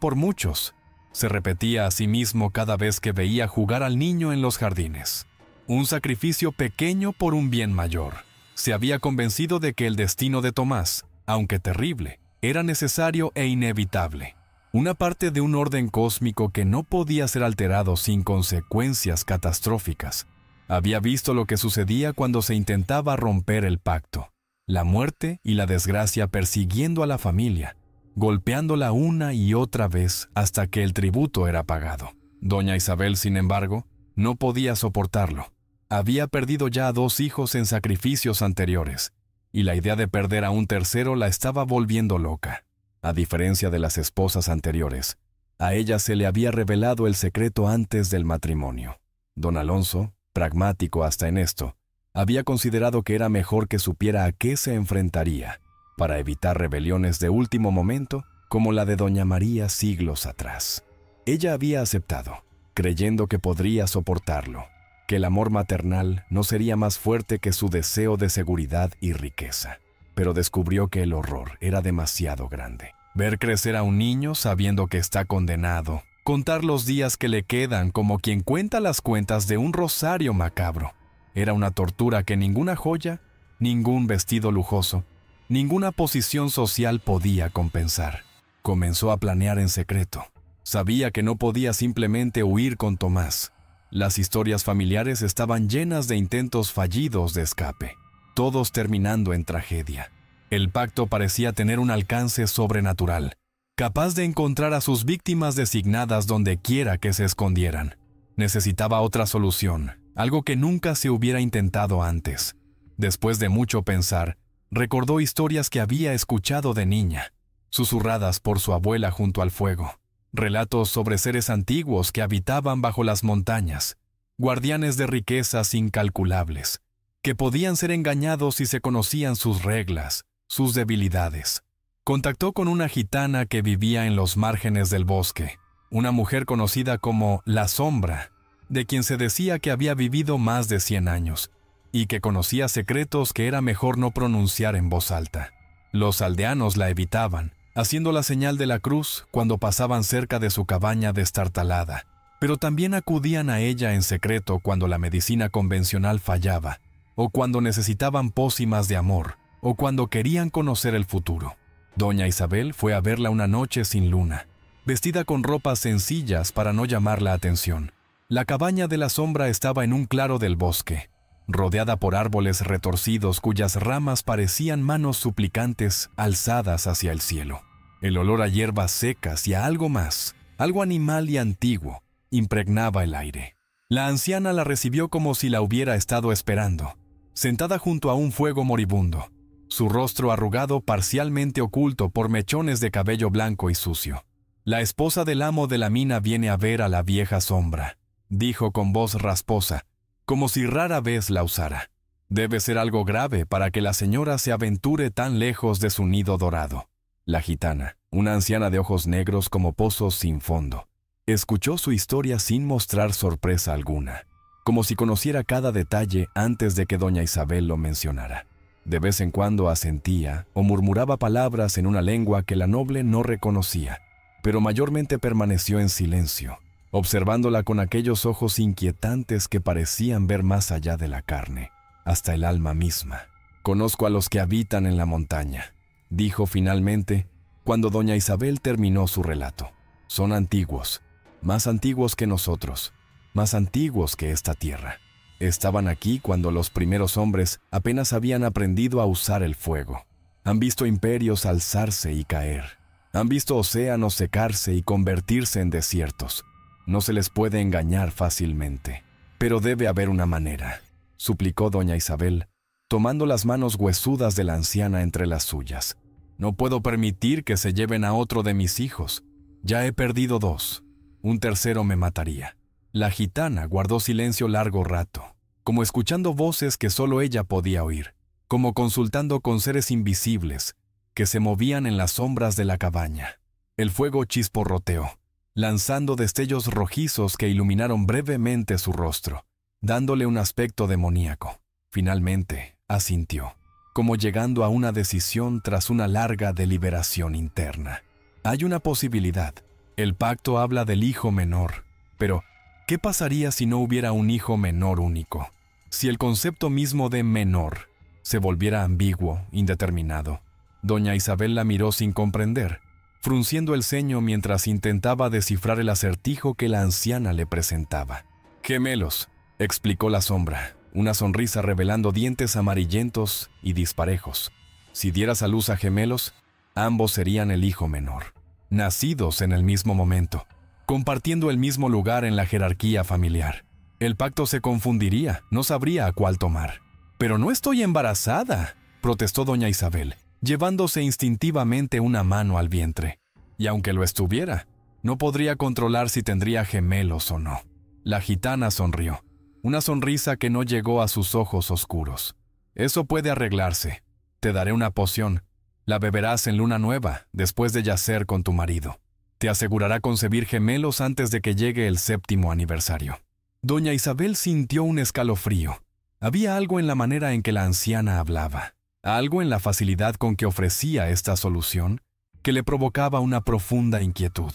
por muchos, se repetía a sí mismo cada vez que veía jugar al niño en los jardines. Un sacrificio pequeño por un bien mayor. Se había convencido de que el destino de Tomás, aunque terrible, era necesario e inevitable. Una parte de un orden cósmico que no podía ser alterado sin consecuencias catastróficas. Había visto lo que sucedía cuando se intentaba romper el pacto. La muerte y la desgracia persiguiendo a la familia, golpeándola una y otra vez hasta que el tributo era pagado. Doña Isabel, sin embargo, no podía soportarlo. Había perdido ya a 2 hijos en sacrificios anteriores, y la idea de perder a un tercero la estaba volviendo loca. A diferencia de las esposas anteriores, a ella se le había revelado el secreto antes del matrimonio. Don Alonso, pragmático hasta en esto, había considerado que era mejor que supiera a qué se enfrentaría, para evitar rebeliones de último momento como la de doña María siglos atrás. Ella había aceptado, creyendo que podría soportarlo, que el amor maternal no sería más fuerte que su deseo de seguridad y riqueza. Pero descubrió que el horror era demasiado grande. Ver crecer a un niño sabiendo que está condenado, contar los días que le quedan como quien cuenta las cuentas de un rosario macabro, era una tortura que ninguna joya, ningún vestido lujoso, ninguna posición social podía compensar. Comenzó a planear en secreto. Sabía que no podía simplemente huir con Tomás. Las historias familiares estaban llenas de intentos fallidos de escape, todos terminando en tragedia. El pacto parecía tener un alcance sobrenatural, capaz de encontrar a sus víctimas designadas donde quiera que se escondieran. Necesitaba otra solución, algo que nunca se hubiera intentado antes. Después de mucho pensar, recordó historias que había escuchado de niña, susurradas por su abuela junto al fuego. Relatos sobre seres antiguos que habitaban bajo las montañas, guardianes de riquezas incalculables, que podían ser engañados si se conocían sus reglas, sus debilidades. Contactó con una gitana que vivía en los márgenes del bosque, una mujer conocida como La Sombra, de quien se decía que había vivido más de 100 años, y que conocía secretos que era mejor no pronunciar en voz alta. Los aldeanos la evitaban, haciendo la señal de la cruz cuando pasaban cerca de su cabaña destartalada, pero también acudían a ella en secreto cuando la medicina convencional fallaba, o cuando necesitaban pócimas de amor, o cuando querían conocer el futuro. Doña Isabel fue a verla una noche sin luna, vestida con ropas sencillas para no llamar la atención. La cabaña de La Sombra estaba en un claro del bosque, rodeada por árboles retorcidos cuyas ramas parecían manos suplicantes alzadas hacia el cielo. El olor a hierbas secas y a algo más, algo animal y antiguo, impregnaba el aire. La anciana la recibió como si la hubiera estado esperando, sentada junto a un fuego moribundo, su rostro arrugado parcialmente oculto por mechones de cabello blanco y sucio. «La esposa del amo de la mina viene a ver a la vieja Sombra», dijo con voz rasposa, como si rara vez la usara. «Debe ser algo grave para que la señora se aventure tan lejos de su nido dorado». La gitana, una anciana de ojos negros como pozos sin fondo, escuchó su historia sin mostrar sorpresa alguna, como si conociera cada detalle antes de que doña Isabel lo mencionara. De vez en cuando asentía o murmuraba palabras en una lengua que la noble no reconocía. pero mayormente permaneció en silencio, observándola con aquellos ojos inquietantes que parecían ver más allá de la carne, hasta el alma misma. «Conozco a los que habitan en la montaña», dijo finalmente cuando doña Isabel terminó su relato. «Son antiguos, más antiguos que nosotros, más antiguos que esta tierra. Estaban aquí cuando los primeros hombres apenas habían aprendido a usar el fuego. Han visto imperios alzarse y caer. Han visto océanos secarse y convertirse en desiertos. No se les puede engañar fácilmente. Pero debe haber una manera», suplicó doña Isabel, tomando las manos huesudas de la anciana entre las suyas. «No puedo permitir que se lleven a otro de mis hijos. Ya he perdido 2. Un tercero me mataría». La gitana guardó silencio largo rato, como escuchando voces que solo ella podía oír, como consultando con seres invisibles que se movían en las sombras de la cabaña. El fuego chisporroteó, lanzando destellos rojizos que iluminaron brevemente su rostro, dándole un aspecto demoníaco. Finalmente, asintió, como llegando a una decisión tras una larga deliberación interna. «Hay una posibilidad. El pacto habla del hijo menor, pero ¿qué pasaría si no hubiera un hijo menor único? Si el concepto mismo de menor se volviera ambiguo, indeterminado». Doña Isabel la miró sin comprender, frunciendo el ceño mientras intentaba descifrar el acertijo que la anciana le presentaba. «Gemelos», explicó la sombra, una sonrisa revelando dientes amarillentos y disparejos. «Si dieras a luz a gemelos, ambos serían el hijo menor, nacidos en el mismo momento, compartiendo el mismo lugar en la jerarquía familiar. El pacto se confundiría, no sabría a cuál tomar». «Pero no estoy embarazada», protestó doña Isabel, llevándose instintivamente una mano al vientre. «Y aunque lo estuviera, no podría controlar si tendría gemelos o no». La gitana sonrió, una sonrisa que no llegó a sus ojos oscuros. «Eso puede arreglarse. Te daré una poción. La beberás en luna nueva, después de yacer con tu marido. Te asegurará concebir gemelos antes de que llegue el 7º aniversario». Doña Isabel sintió un escalofrío. Había algo en la manera en que la anciana hablaba, algo en la facilidad con que ofrecía esta solución, que le provocaba una profunda inquietud.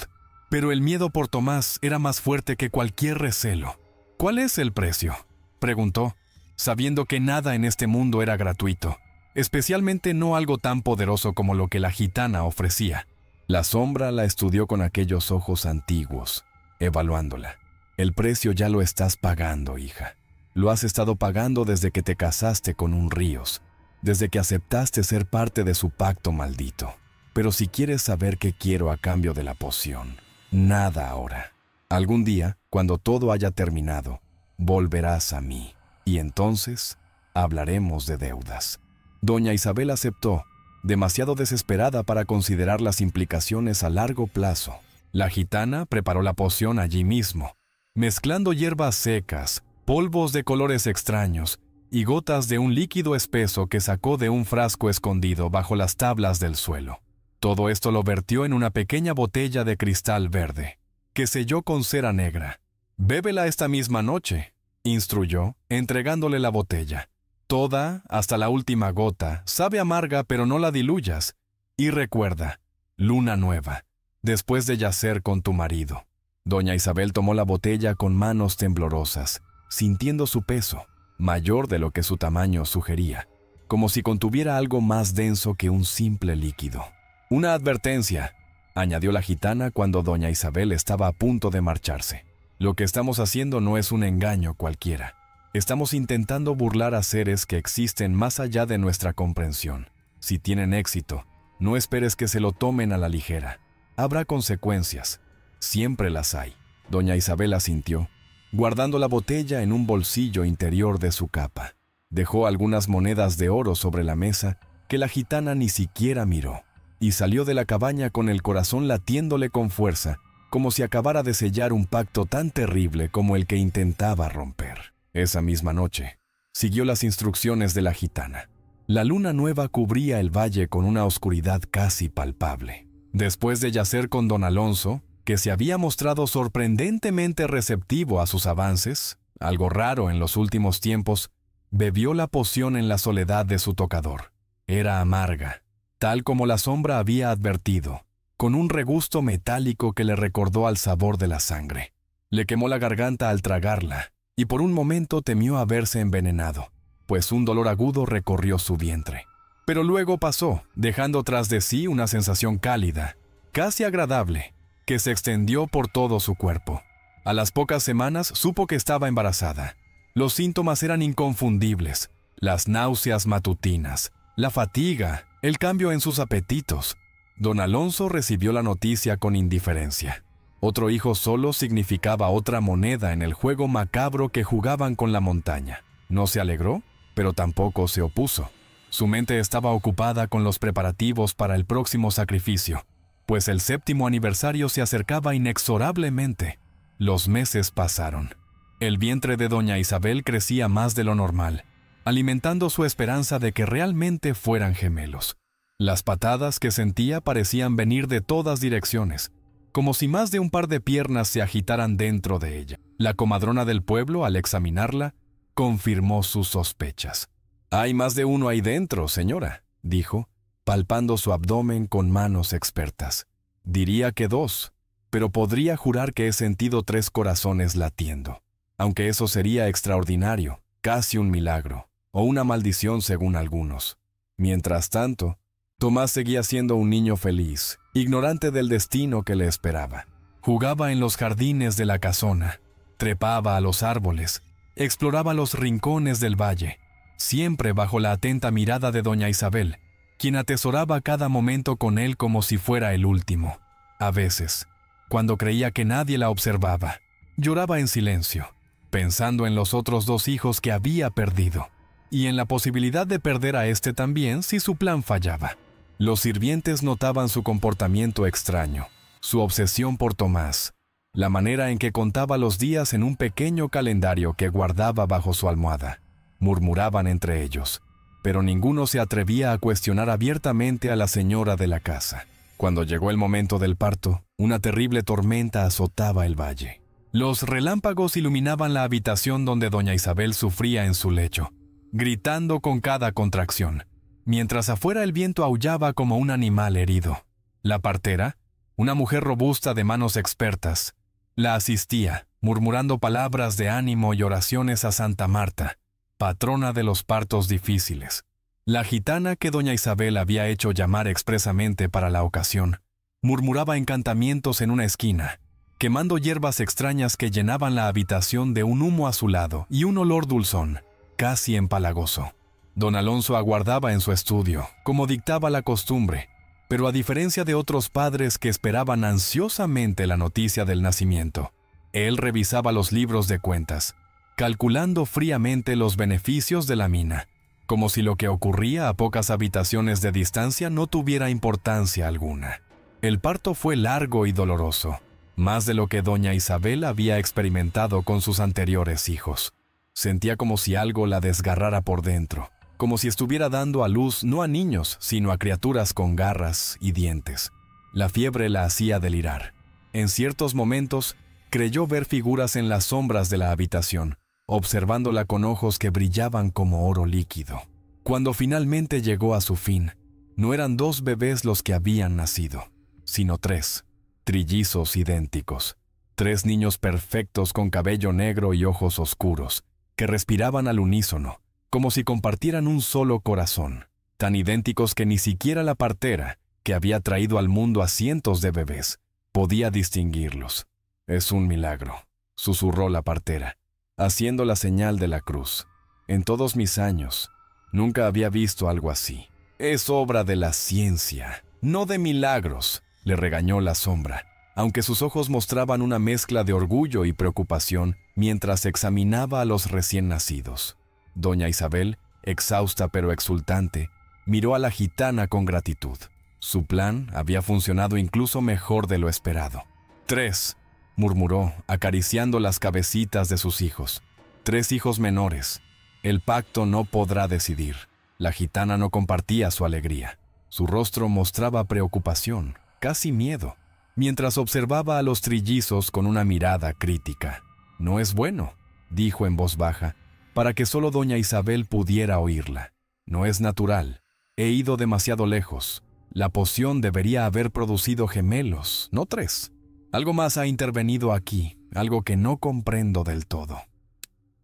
Pero el miedo por Tomás era más fuerte que cualquier recelo. «¿Cuál es el precio?», preguntó, sabiendo que nada en este mundo era gratuito, especialmente no algo tan poderoso como lo que la gitana ofrecía. La sombra la estudió con aquellos ojos antiguos, evaluándola. «El precio ya lo estás pagando, hija. Lo has estado pagando desde que te casaste con un Ríos, desde que aceptaste ser parte de su pacto maldito. Pero si quieres saber qué quiero a cambio de la poción, nada ahora. Algún día, cuando todo haya terminado, volverás a mí, y entonces hablaremos de deudas». Doña Isabel aceptó, demasiado desesperada para considerar las implicaciones a largo plazo. La gitana preparó la poción allí mismo, mezclando hierbas secas, polvos de colores extraños y gotas de un líquido espeso que sacó de un frasco escondido bajo las tablas del suelo. Todo esto lo vertió en una pequeña botella de cristal verde, que selló con cera negra. «Bébela esta misma noche», instruyó, entregándole la botella. «Toda, hasta la última gota, sabe amarga, pero no la diluyas. Y recuerda, luna nueva, después de yacer con tu marido». Doña Isabel tomó la botella con manos temblorosas, sintiendo su peso, mayor de lo que su tamaño sugería, como si contuviera algo más denso que un simple líquido. «Una advertencia», añadió la gitana cuando doña Isabel estaba a punto de marcharse. «Lo que estamos haciendo no es un engaño cualquiera. Estamos intentando burlar a seres que existen más allá de nuestra comprensión. Si tienen éxito, no esperes que se lo tomen a la ligera. Habrá consecuencias. Siempre las hay». Doña Isabel asintió, guardando la botella en un bolsillo interior de su capa. Dejó algunas monedas de oro sobre la mesa que la gitana ni siquiera miró, y salió de la cabaña con el corazón latiéndole con fuerza, como si acabara de sellar un pacto tan terrible como el que intentaba romper. Esa misma noche, siguió las instrucciones de la gitana. La luna nueva cubría el valle con una oscuridad casi palpable. Después de yacer con don Alonso, que se había mostrado sorprendentemente receptivo a sus avances, algo raro en los últimos tiempos, bebió la poción en la soledad de su tocador. Era amarga, tal como la sombra había advertido, con un regusto metálico que le recordó al sabor de la sangre. Le quemó la garganta al tragarla, y por un momento temió haberse envenenado, pues un dolor agudo recorrió su vientre. Pero luego pasó, dejando tras de sí una sensación cálida, casi agradable, que se extendió por todo su cuerpo. A las pocas semanas supo que estaba embarazada. Los síntomas eran inconfundibles: las náuseas matutinas, la fatiga, el cambio en sus apetitos. Don Alonso recibió la noticia con indiferencia. Otro hijo solo significaba otra moneda en el juego macabro que jugaban con la montaña. No se alegró, pero tampoco se opuso. Su mente estaba ocupada con los preparativos para el próximo sacrificio, pues el 7º aniversario se acercaba inexorablemente. Los meses pasaron. El vientre de doña Isabel crecía más de lo normal, alimentando su esperanza de que realmente fueran gemelos. Las patadas que sentía parecían venir de todas direcciones, como si más de un par de piernas se agitaran dentro de ella. La comadrona del pueblo, al examinarla, confirmó sus sospechas. «Hay más de uno ahí dentro, señora», dijo, palpando su abdomen con manos expertas. «Diría que 2, pero podría jurar que he sentido 3 corazones latiendo, aunque eso sería extraordinario, casi un milagro, o una maldición según algunos». Mientras tanto, Tomás seguía siendo un niño feliz, ignorante del destino que le esperaba. Jugaba en los jardines de la casona, trepaba a los árboles, exploraba los rincones del valle, siempre bajo la atenta mirada de doña Isabel, quien atesoraba cada momento con él como si fuera el último. A veces, cuando creía que nadie la observaba, lloraba en silencio, pensando en los otros 2 hijos que había perdido, y en la posibilidad de perder a este también si su plan fallaba. Los sirvientes notaban su comportamiento extraño, su obsesión por Tomás, la manera en que contaba los días en un pequeño calendario que guardaba bajo su almohada. Murmuraban entre ellos, pero ninguno se atrevía a cuestionar abiertamente a la señora de la casa. Cuando llegó el momento del parto, una terrible tormenta azotaba el valle. Los relámpagos iluminaban la habitación donde doña Isabel sufría en su lecho, gritando con cada contracción, mientras afuera el viento aullaba como un animal herido. La partera, una mujer robusta de manos expertas, la asistía, murmurando palabras de ánimo y oraciones a Santa Marta, patrona de los partos difíciles. La gitana que doña Isabel había hecho llamar expresamente para la ocasión, murmuraba encantamientos en una esquina, quemando hierbas extrañas que llenaban la habitación de un humo azulado y un olor dulzón, casi empalagoso. Don Alonso aguardaba en su estudio, como dictaba la costumbre, pero a diferencia de otros padres que esperaban ansiosamente la noticia del nacimiento, él revisaba los libros de cuentas, calculando fríamente los beneficios de la mina, como si lo que ocurría a pocas habitaciones de distancia no tuviera importancia alguna. El parto fue largo y doloroso, más de lo que doña Isabel había experimentado con sus anteriores hijos. Sentía como si algo la desgarrara por dentro, como si estuviera dando a luz no a niños, sino a criaturas con garras y dientes. La fiebre la hacía delirar. En ciertos momentos, creyó ver figuras en las sombras de la habitación, observándola con ojos que brillaban como oro líquido. Cuando finalmente llegó a su fin, no eran 2 bebés los que habían nacido, sino 3, trillizos idénticos, 3 niños perfectos con cabello negro y ojos oscuros, que respiraban al unísono, como si compartieran un solo corazón, tan idénticos que ni siquiera la partera, que había traído al mundo a cientos de bebés, podía distinguirlos. «Es un milagro», susurró la partera, haciendo la señal de la cruz. «En todos mis años, nunca había visto algo así. Es obra de la ciencia, no de milagros», le regañó la sombra, aunque sus ojos mostraban una mezcla de orgullo y preocupación mientras examinaba a los recién nacidos. Doña Isabel, exhausta pero exultante, miró a la gitana con gratitud. Su plan había funcionado incluso mejor de lo esperado. «3», murmuró, acariciando las cabecitas de sus hijos. 3 hijos menores. El pacto no podrá decidir. La gitana no compartía su alegría. Su rostro mostraba preocupación, casi miedo, mientras observaba a los trillizos con una mirada crítica. «No es bueno», dijo en voz baja, para que solo doña Isabel pudiera oírla. «No es natural. He ido demasiado lejos. La poción debería haber producido gemelos, no 3. Algo más ha intervenido aquí, algo que no comprendo del todo.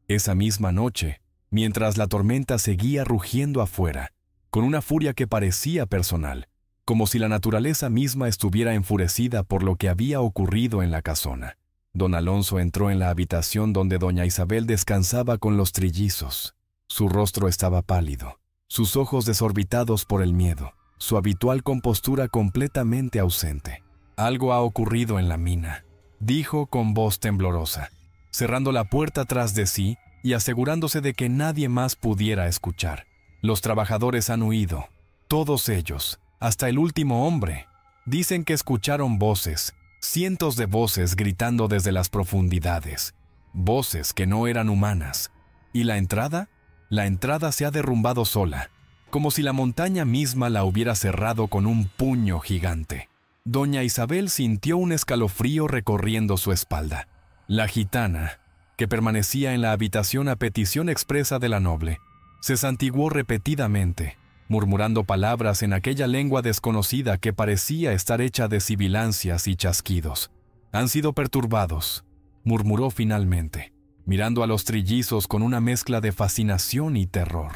Esa misma noche, mientras la tormenta seguía rugiendo afuera, con una furia que parecía personal, como si la naturaleza misma estuviera enfurecida por lo que había ocurrido en la casona, don Alonso entró en la habitación donde doña Isabel descansaba con los trillizos. Su rostro estaba pálido, sus ojos desorbitados por el miedo, su habitual compostura completamente ausente. «Algo ha ocurrido en la mina», dijo con voz temblorosa, cerrando la puerta tras de sí y asegurándose de que nadie más pudiera escuchar. «Los trabajadores han huido, todos ellos, hasta el último hombre. Dicen que escucharon voces, cientos de voces gritando desde las profundidades, voces que no eran humanas. ¿Y la entrada? La entrada se ha derrumbado sola, como si la montaña misma la hubiera cerrado con un puño gigante». Doña Isabel sintió un escalofrío recorriendo su espalda. La gitana, que permanecía en la habitación a petición expresa de la noble, se santiguó repetidamente, murmurando palabras en aquella lengua desconocida que parecía estar hecha de sibilancias y chasquidos. «Han sido perturbados», murmuró finalmente, mirando a los trillizos con una mezcla de fascinación y terror.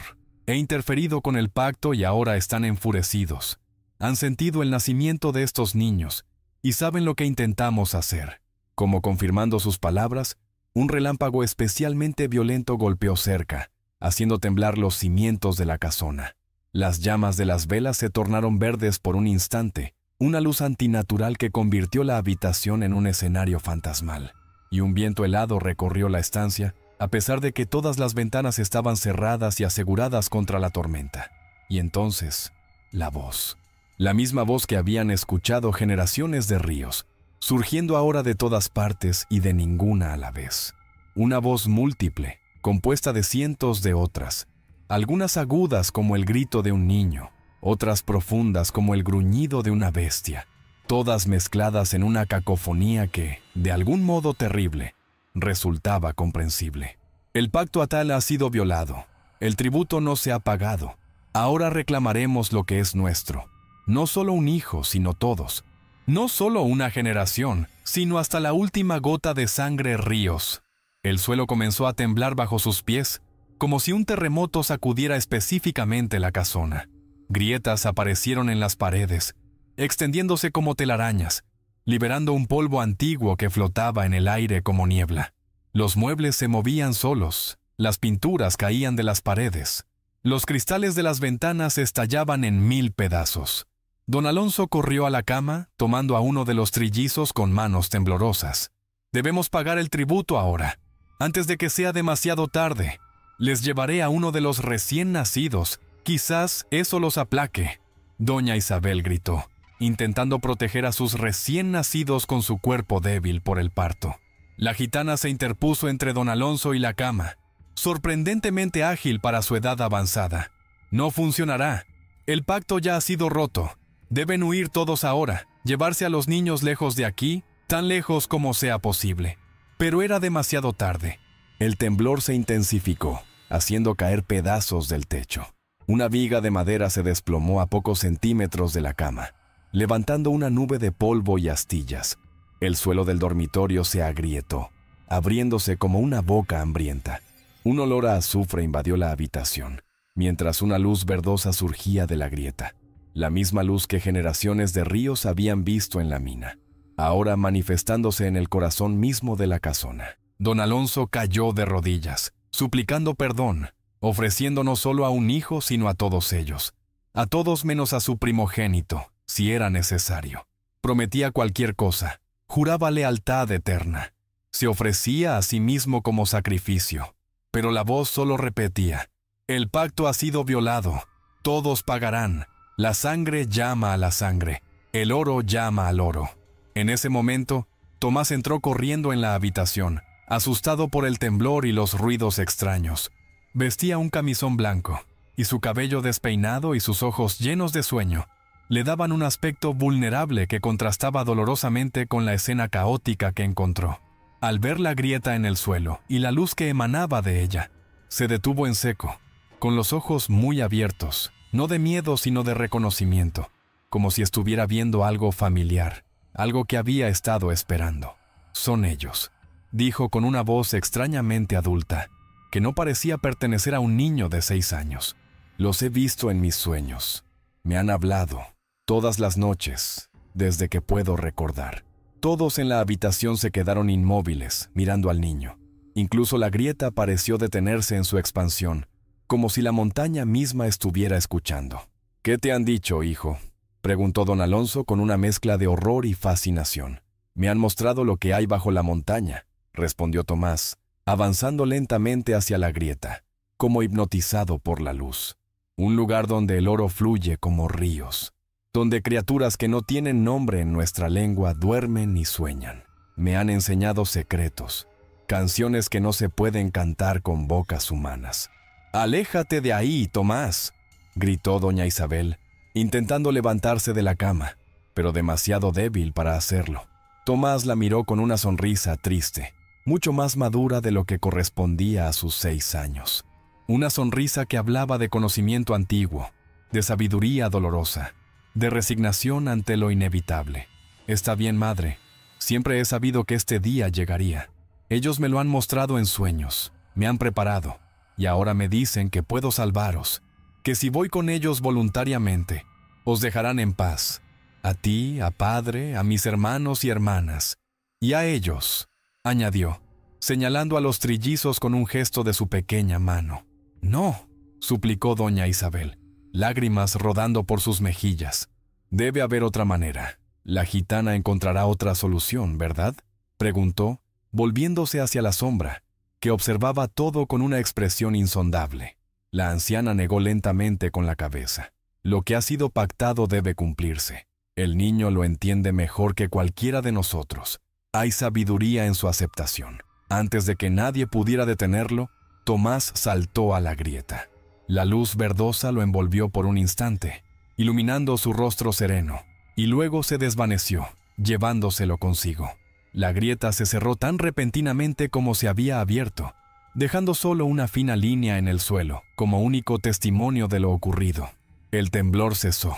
«He interferido con el pacto y ahora están enfurecidos. Han sentido el nacimiento de estos niños y saben lo que intentamos hacer». Como confirmando sus palabras, un relámpago especialmente violento golpeó cerca, haciendo temblar los cimientos de la casona. Las llamas de las velas se tornaron verdes por un instante, una luz antinatural que convirtió la habitación en un escenario fantasmal, y un viento helado recorrió la estancia, a pesar de que todas las ventanas estaban cerradas y aseguradas contra la tormenta. Y entonces, la voz. La misma voz que habían escuchado generaciones de ríos, surgiendo ahora de todas partes y de ninguna a la vez. Una voz múltiple, compuesta de cientos de otras, algunas agudas como el grito de un niño, otras profundas como el gruñido de una bestia, todas mezcladas en una cacofonía que, de algún modo terrible, resultaba comprensible. «El pacto atal ha sido violado, el tributo no se ha pagado, ahora reclamaremos lo que es nuestro. No solo un hijo, sino todos. No solo una generación, sino hasta la última gota de sangre ríos». El suelo comenzó a temblar bajo sus pies, como si un terremoto sacudiera específicamente la casona. Grietas aparecieron en las paredes, extendiéndose como telarañas, liberando un polvo antiguo que flotaba en el aire como niebla. Los muebles se movían solos, las pinturas caían de las paredes, los cristales de las ventanas estallaban en 1000 pedazos. Don Alonso corrió a la cama, tomando a uno de los trillizos con manos temblorosas. «Debemos pagar el tributo ahora, antes de que sea demasiado tarde. Les llevaré a uno de los recién nacidos, quizás eso los aplaque». Doña Isabel gritó, intentando proteger a sus recién nacidos con su cuerpo débil por el parto. La gitana se interpuso entre don Alonso y la cama, sorprendentemente ágil para su edad avanzada. «No funcionará. El pacto ya ha sido roto. Deben huir todos ahora, llevarse a los niños lejos de aquí, tan lejos como sea posible». Pero era demasiado tarde. El temblor se intensificó, haciendo caer pedazos del techo. Una viga de madera se desplomó a pocos centímetros de la cama, levantando una nube de polvo y astillas. El suelo del dormitorio se agrietó, abriéndose como una boca hambrienta. Un olor a azufre invadió la habitación, mientras una luz verdosa surgía de la grieta. La misma luz que generaciones de ríos habían visto en la mina, ahora manifestándose en el corazón mismo de la casona. Don Alonso cayó de rodillas, suplicando perdón, ofreciendo no solo a un hijo, sino a todos ellos, a todos menos a su primogénito, si era necesario. Prometía cualquier cosa, juraba lealtad eterna, se ofrecía a sí mismo como sacrificio, pero la voz solo repetía: «El pacto ha sido violado, todos pagarán, la sangre llama a la sangre, el oro llama al oro». En ese momento, Tomás entró corriendo en la habitación, asustado por el temblor y los ruidos extraños. Vestía un camisón blanco, y su cabello despeinado y sus ojos llenos de sueño le daban un aspecto vulnerable que contrastaba dolorosamente con la escena caótica que encontró. Al ver la grieta en el suelo y la luz que emanaba de ella, se detuvo en seco, con los ojos muy abiertos, no de miedo sino de reconocimiento. como si estuviera viendo algo familiar, algo que había estado esperando. «Son ellos», dijo con una voz extrañamente adulta, que no parecía pertenecer a un niño de 6 años. «Los he visto en mis sueños. Me han hablado todas las noches, desde que puedo recordar». Todos en la habitación se quedaron inmóviles, mirando al niño. Incluso la grieta pareció detenerse en su expansión, como si la montaña misma estuviera escuchando. «¿Qué te han dicho, hijo?», preguntó don Alonso con una mezcla de horror y fascinación. «Me han mostrado lo que hay bajo la montaña», respondió Tomás, avanzando lentamente hacia la grieta, como hipnotizado por la luz. «Un lugar donde el oro fluye como ríos, donde criaturas que no tienen nombre en nuestra lengua duermen y sueñan. Me han enseñado secretos, canciones que no se pueden cantar con bocas humanas». «¡Aléjate de ahí, Tomás!», gritó doña Isabel, intentando levantarse de la cama, pero demasiado débil para hacerlo. Tomás la miró con una sonrisa triste, mucho más madura de lo que correspondía a sus 6 años. Una sonrisa que hablaba de conocimiento antiguo, de sabiduría dolorosa, de resignación ante lo inevitable. «Está bien, madre. Siempre he sabido que este día llegaría. Ellos me lo han mostrado en sueños, me han preparado, y ahora me dicen que puedo salvaros, que si voy con ellos voluntariamente, os dejarán en paz. A ti, a padre, a mis hermanos y hermanas, y a ellos», añadió, señalando a los trillizos con un gesto de su pequeña mano. «No», suplicó doña Isabel, lágrimas rodando por sus mejillas. «Debe haber otra manera. La gitana encontrará otra solución, ¿verdad?», preguntó, volviéndose hacia la sombra, que observaba todo con una expresión insondable. La anciana negó lentamente con la cabeza. «Lo que ha sido pactado debe cumplirse. El niño lo entiende mejor que cualquiera de nosotros. Hay sabiduría en su aceptación». Antes de que nadie pudiera detenerlo, Tomás saltó a la grieta. La luz verdosa lo envolvió por un instante, iluminando su rostro sereno, y luego se desvaneció, llevándoselo consigo. La grieta se cerró tan repentinamente como se había abierto, dejando solo una fina línea en el suelo, como único testimonio de lo ocurrido. El temblor cesó.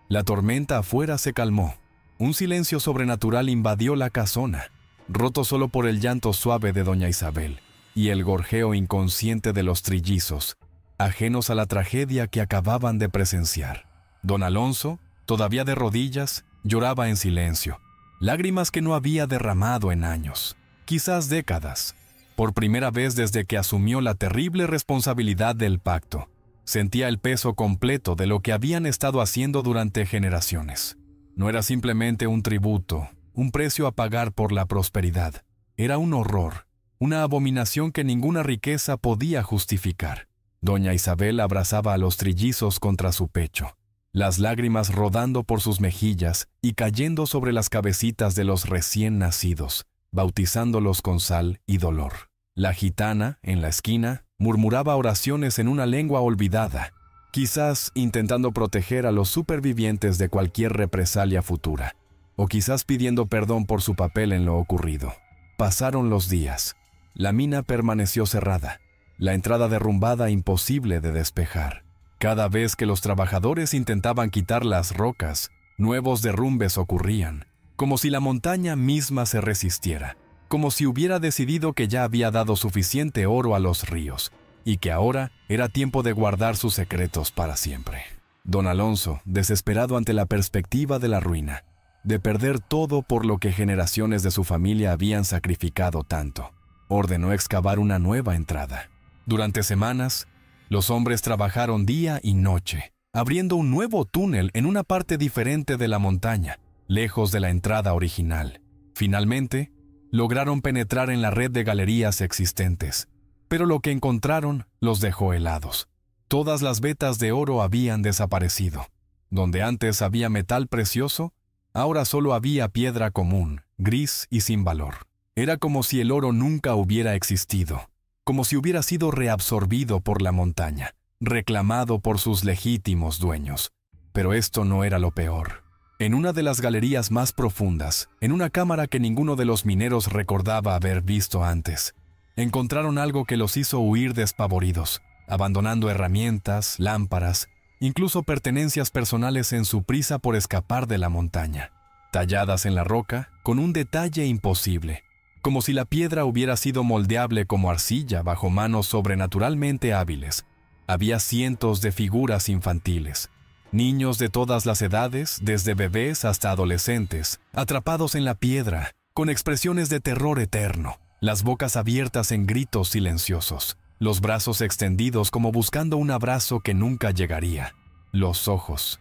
La tormenta afuera se calmó. Un silencio sobrenatural invadió la casona, roto solo por el llanto suave de doña Isabel y el gorjeo inconsciente de los trillizos, ajenos a la tragedia que acababan de presenciar. Don Alonso, todavía de rodillas, lloraba en silencio, lágrimas que no había derramado en años, quizás décadas. Por primera vez desde que asumió la terrible responsabilidad del pacto, sentía el peso completo de lo que habían estado haciendo durante generaciones. No era simplemente un tributo, un precio a pagar por la prosperidad. Era un horror, una abominación que ninguna riqueza podía justificar. Doña Isabel abrazaba a los trillizos contra su pecho, las lágrimas rodando por sus mejillas y cayendo sobre las cabecitas de los recién nacidos, bautizándolos con sal y dolor. La gitana, en la esquina, murmuraba oraciones en una lengua olvidada, quizás intentando proteger a los supervivientes de cualquier represalia futura, o quizás pidiendo perdón por su papel en lo ocurrido. Pasaron los días. La mina permaneció cerrada, la entrada derrumbada imposible de despejar. Cada vez que los trabajadores intentaban quitar las rocas, nuevos derrumbes ocurrían, como si la montaña misma se resistiera, como si hubiera decidido que ya había dado suficiente oro a los ríos, y que ahora era tiempo de guardar sus secretos para siempre. Don Alonso, desesperado ante la perspectiva de la ruina, de perder todo por lo que generaciones de su familia habían sacrificado tanto, ordenó excavar una nueva entrada. Durante semanas, los hombres trabajaron día y noche, abriendo un nuevo túnel en una parte diferente de la montaña, lejos de la entrada original. Finalmente, lograron penetrar en la red de galerías existentes, pero lo que encontraron los dejó helados. Todas las vetas de oro habían desaparecido. Donde antes había metal precioso, ahora solo había piedra común, gris y sin valor. Era como si el oro nunca hubiera existido, como si hubiera sido reabsorbido por la montaña, reclamado por sus legítimos dueños. Pero esto no era lo peor. En una de las galerías más profundas, en una cámara que ninguno de los mineros recordaba haber visto antes, encontraron algo que los hizo huir despavoridos, abandonando herramientas, lámparas incluso pertenencias personales en su prisa por escapar de la montaña, talladas en la roca con un detalle imposible, como si la piedra hubiera sido moldeable como arcilla bajo manos sobrenaturalmente hábiles. Había cientos de figuras infantiles, niños de todas las edades, desde bebés hasta adolescentes, atrapados en la piedra, con expresiones de terror eterno, las bocas abiertas en gritos silenciosos, los brazos extendidos como buscando un abrazo que nunca llegaría. Los ojos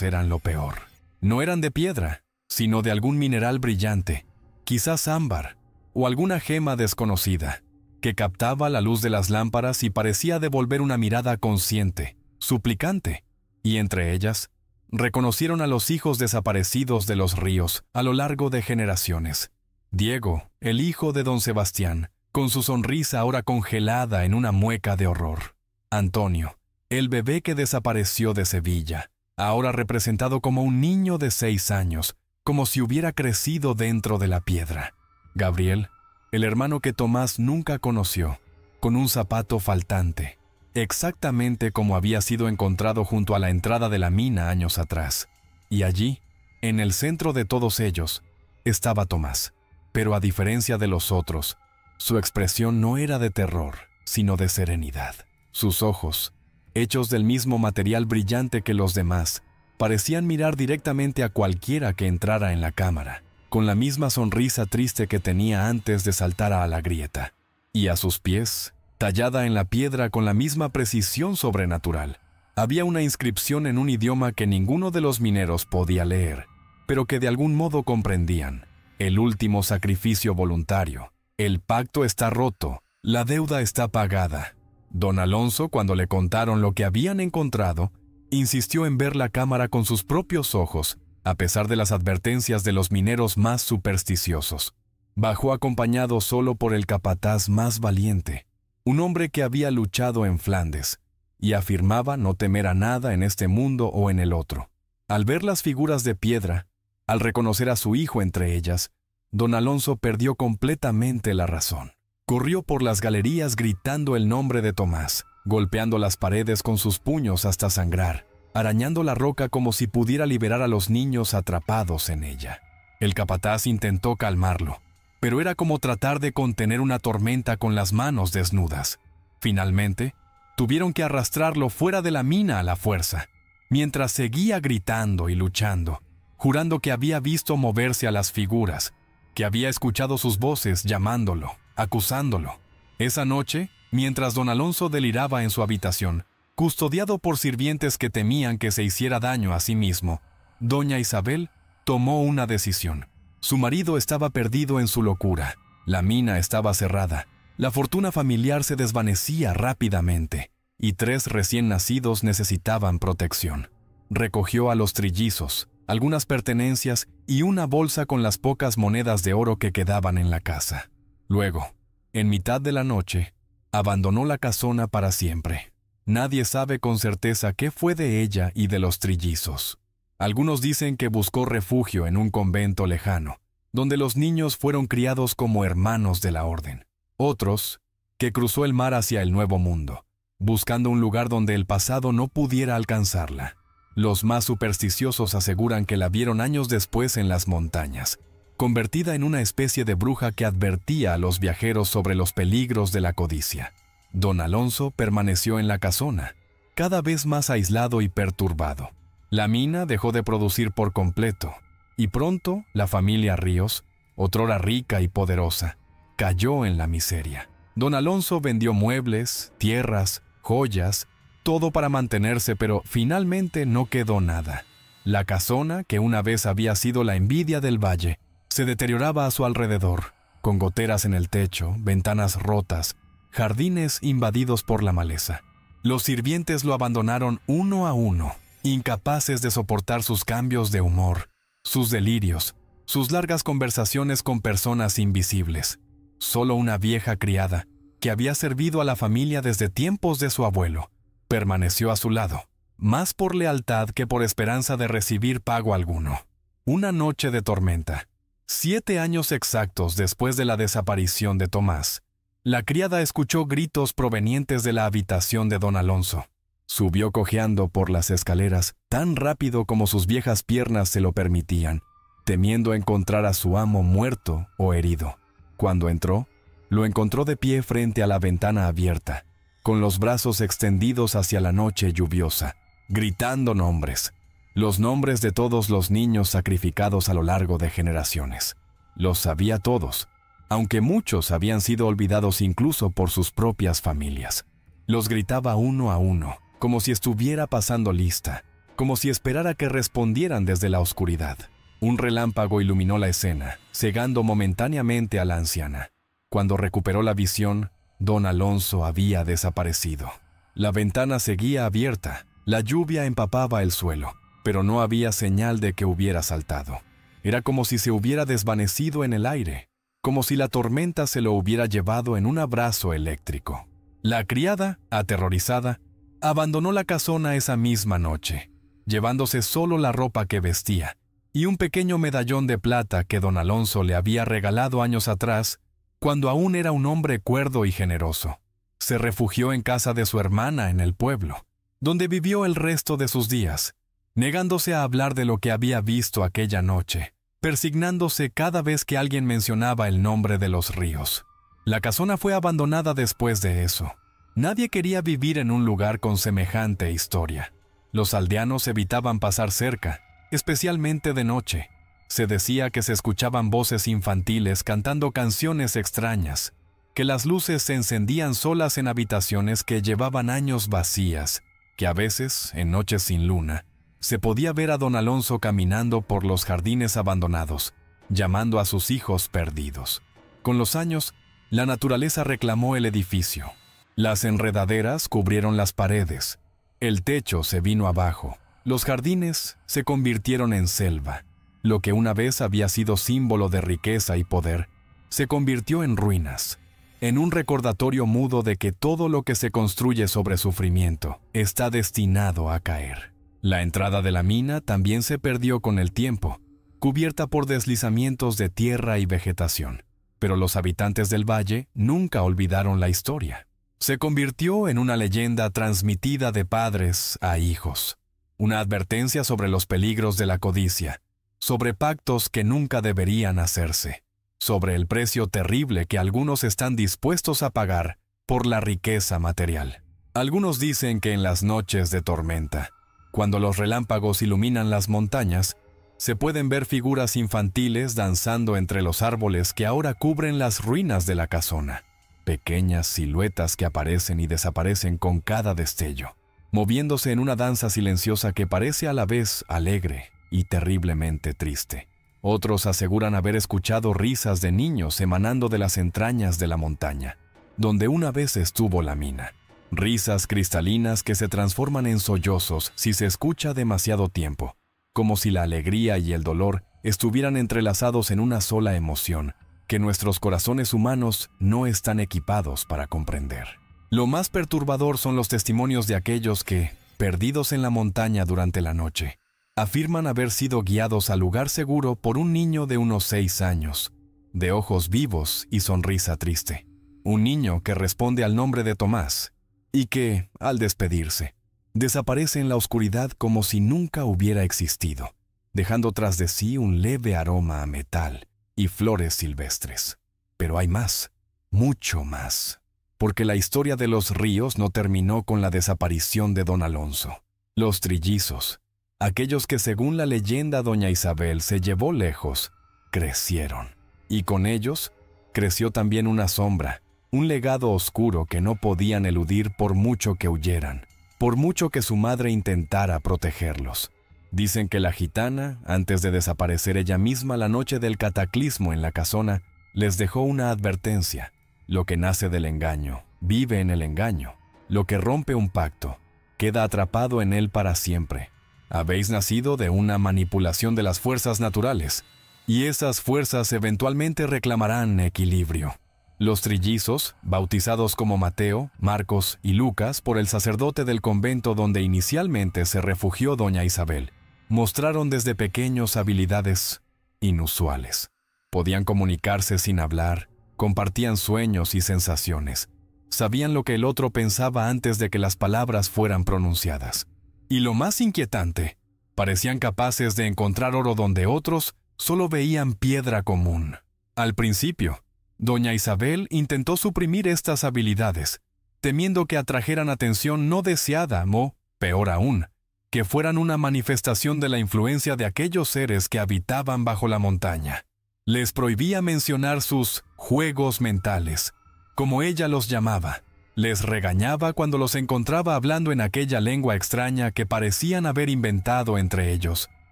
eran lo peor. No eran de piedra, sino de algún mineral brillante, quizás ámbar o alguna gema desconocida, que captaba la luz de las lámparas y parecía devolver una mirada consciente, suplicante, y entre ellas, reconocieron a los hijos desaparecidos de los ríos a lo largo de generaciones. Diego, el hijo de don Sebastián, con su sonrisa ahora congelada en una mueca de horror. Antonio, el bebé que desapareció de Sevilla, ahora representado como un niño de 6 años, como si hubiera crecido dentro de la piedra. Gabriel, el hermano que Tomás nunca conoció, con un zapato faltante, exactamente como había sido encontrado junto a la entrada de la mina años atrás. Y allí, en el centro de todos ellos, estaba Tomás. Pero a diferencia de los otros, su expresión no era de terror, sino de serenidad. Sus ojos, hechos del mismo material brillante que los demás, parecían mirar directamente a cualquiera que entrara en la cámara, con la misma sonrisa triste que tenía antes de saltar a la grieta. Y a sus pies, tallada en la piedra con la misma precisión sobrenatural, había una inscripción en un idioma que ninguno de los mineros podía leer, pero que de algún modo comprendían. El último sacrificio voluntario. El pacto está roto. La deuda está pagada. Don Alonso, cuando le contaron lo que habían encontrado, insistió en ver la cámara con sus propios ojos, a pesar de las advertencias de los mineros más supersticiosos. Bajó acompañado solo por el capataz más valiente, un hombre que había luchado en Flandes, y afirmaba no temer a nada en este mundo o en el otro. Al ver las figuras de piedra, al reconocer a su hijo entre ellas, don Alonso perdió completamente la razón. Corrió por las galerías gritando el nombre de Tomás, golpeando las paredes con sus puños hasta sangrar, arañando la roca como si pudiera liberar a los niños atrapados en ella. El capataz intentó calmarlo, pero era como tratar de contener una tormenta con las manos desnudas. Finalmente, tuvieron que arrastrarlo fuera de la mina a la fuerza, mientras seguía gritando y luchando, jurando que había visto moverse a las figuras, que había escuchado sus voces llamándolo, acusándolo. Esa noche, mientras don Alonso deliraba en su habitación, custodiado por sirvientes que temían que se hiciera daño a sí mismo, doña Isabel tomó una decisión. Su marido estaba perdido en su locura, la mina estaba cerrada, la fortuna familiar se desvanecía rápidamente, y 3 recién nacidos necesitaban protección. Recogió a los trillizos, algunas pertenencias y una bolsa con las pocas monedas de oro que quedaban en la casa. Luego, en mitad de la noche, abandonó la casona para siempre. Nadie sabe con certeza qué fue de ella y de los trillizos. Algunos dicen que buscó refugio en un convento lejano, donde los niños fueron criados como hermanos de la orden. Otros, que cruzó el mar hacia el Nuevo Mundo, buscando un lugar donde el pasado no pudiera alcanzarla. Los más supersticiosos aseguran que la vieron años después en las montañas, convertida en una especie de bruja que advertía a los viajeros sobre los peligros de la codicia. Don Alonso permaneció en la casona, cada vez más aislado y perturbado. La mina dejó de producir por completo, y pronto la familia Ríos, otrora rica y poderosa, cayó en la miseria. Don Alonso vendió muebles, tierras, joyas, todo para mantenerse, pero finalmente no quedó nada. La casona, que una vez había sido la envidia del valle, se deterioraba a su alrededor, con goteras en el techo, ventanas rotas, jardines invadidos por la maleza. Los sirvientes lo abandonaron uno a uno, incapaces de soportar sus cambios de humor, sus delirios, sus largas conversaciones con personas invisibles. Solo una vieja criada, que había servido a la familia desde tiempos de su abuelo, permaneció a su lado, más por lealtad que por esperanza de recibir pago alguno. Una noche de tormenta, 7 años exactos después de la desaparición de Tomás, la criada escuchó gritos provenientes de la habitación de don Alonso. Subió cojeando por las escaleras tan rápido como sus viejas piernas se lo permitían, temiendo encontrar a su amo muerto o herido. Cuando entró, lo encontró de pie frente a la ventana abierta, con los brazos extendidos hacia la noche lluviosa, gritando nombres, los nombres de todos los niños sacrificados a lo largo de generaciones. Los sabía todos, aunque muchos habían sido olvidados incluso por sus propias familias. Los gritaba uno a uno, como si estuviera pasando lista, como si esperara que respondieran desde la oscuridad. Un relámpago iluminó la escena, cegando momentáneamente a la anciana. Cuando recuperó la visión, don Alonso había desaparecido. La ventana seguía abierta, la lluvia empapaba el suelo, pero no había señal de que hubiera saltado. Era como si se hubiera desvanecido en el aire, como si la tormenta se lo hubiera llevado en un abrazo eléctrico. La criada, aterrorizada, abandonó la casona esa misma noche, llevándose solo la ropa que vestía y un pequeño medallón de plata que don Alonso le había regalado años atrás, cuando aún era un hombre cuerdo y generoso. Se refugió en casa de su hermana en el pueblo, donde vivió el resto de sus días, negándose a hablar de lo que había visto aquella noche, persignándose cada vez que alguien mencionaba el nombre de los ríos. La casona fue abandonada después de eso. Nadie quería vivir en un lugar con semejante historia. Los aldeanos evitaban pasar cerca, especialmente de noche. Se decía que se escuchaban voces infantiles cantando canciones extrañas, que las luces se encendían solas en habitaciones que llevaban años vacías, que a veces, en noches sin luna, se podía ver a don Alonso caminando por los jardines abandonados, llamando a sus hijos perdidos. Con los años, la naturaleza reclamó el edificio. Las enredaderas cubrieron las paredes, el techo se vino abajo, los jardines se convirtieron en selva. Lo que una vez había sido símbolo de riqueza y poder, se convirtió en ruinas, en un recordatorio mudo de que todo lo que se construye sobre sufrimiento está destinado a caer. La entrada de la mina también se perdió con el tiempo, cubierta por deslizamientos de tierra y vegetación. Pero los habitantes del valle nunca olvidaron la historia. Se convirtió en una leyenda transmitida de padres a hijos. Una advertencia sobre los peligros de la codicia, sobre pactos que nunca deberían hacerse, sobre el precio terrible que algunos están dispuestos a pagar por la riqueza material. Algunos dicen que en las noches de tormenta, cuando los relámpagos iluminan las montañas, se pueden ver figuras infantiles danzando entre los árboles que ahora cubren las ruinas de la casona. Pequeñas siluetas que aparecen y desaparecen con cada destello, moviéndose en una danza silenciosa que parece a la vez alegre y terriblemente triste. Otros aseguran haber escuchado risas de niños emanando de las entrañas de la montaña, donde una vez estuvo la mina. Risas cristalinas que se transforman en sollozos si se escucha demasiado tiempo, como si la alegría y el dolor estuvieran entrelazados en una sola emoción, que nuestros corazones humanos no están equipados para comprender. Lo más perturbador son los testimonios de aquellos que, perdidos en la montaña durante la noche, afirman haber sido guiados al lugar seguro por un niño de unos 6 años, de ojos vivos y sonrisa triste. Un niño que responde al nombre de Tomás y que, al despedirse, desaparece en la oscuridad como si nunca hubiera existido, dejando tras de sí un leve aroma a metal y flores silvestres. Pero hay más, mucho más, porque la historia de los ríos no terminó con la desaparición de don Alonso. Los trillizos, aquellos que según la leyenda doña Isabel se llevó lejos, crecieron, y con ellos creció también una sombra, un legado oscuro que no podían eludir por mucho que huyeran, por mucho que su madre intentara protegerlos. Dicen que la gitana, antes de desaparecer ella misma la noche del cataclismo en la casona, les dejó una advertencia. Lo que nace del engaño, vive en el engaño. Lo que rompe un pacto, queda atrapado en él para siempre. Habéis nacido de una manipulación de las fuerzas naturales, y esas fuerzas eventualmente reclamarán equilibrio. Los trillizos, bautizados como Mateo, Marcos y Lucas por el sacerdote del convento donde inicialmente se refugió doña Isabel, mostraron desde pequeños habilidades inusuales. Podían comunicarse sin hablar, compartían sueños y sensaciones, Sabían lo que el otro pensaba antes de que las palabras fueran pronunciadas. Y lo más inquietante, parecían capaces de encontrar oro donde otros solo veían piedra común. Al principio, doña Isabel intentó suprimir estas habilidades, temiendo que atrajeran atención no deseada o, peor aún, que fueran una manifestación de la influencia de aquellos seres que habitaban bajo la montaña. Les prohibía mencionar sus juegos mentales, como ella los llamaba. Les regañaba cuando los encontraba hablando en aquella lengua extraña que parecían haber inventado entre ellos.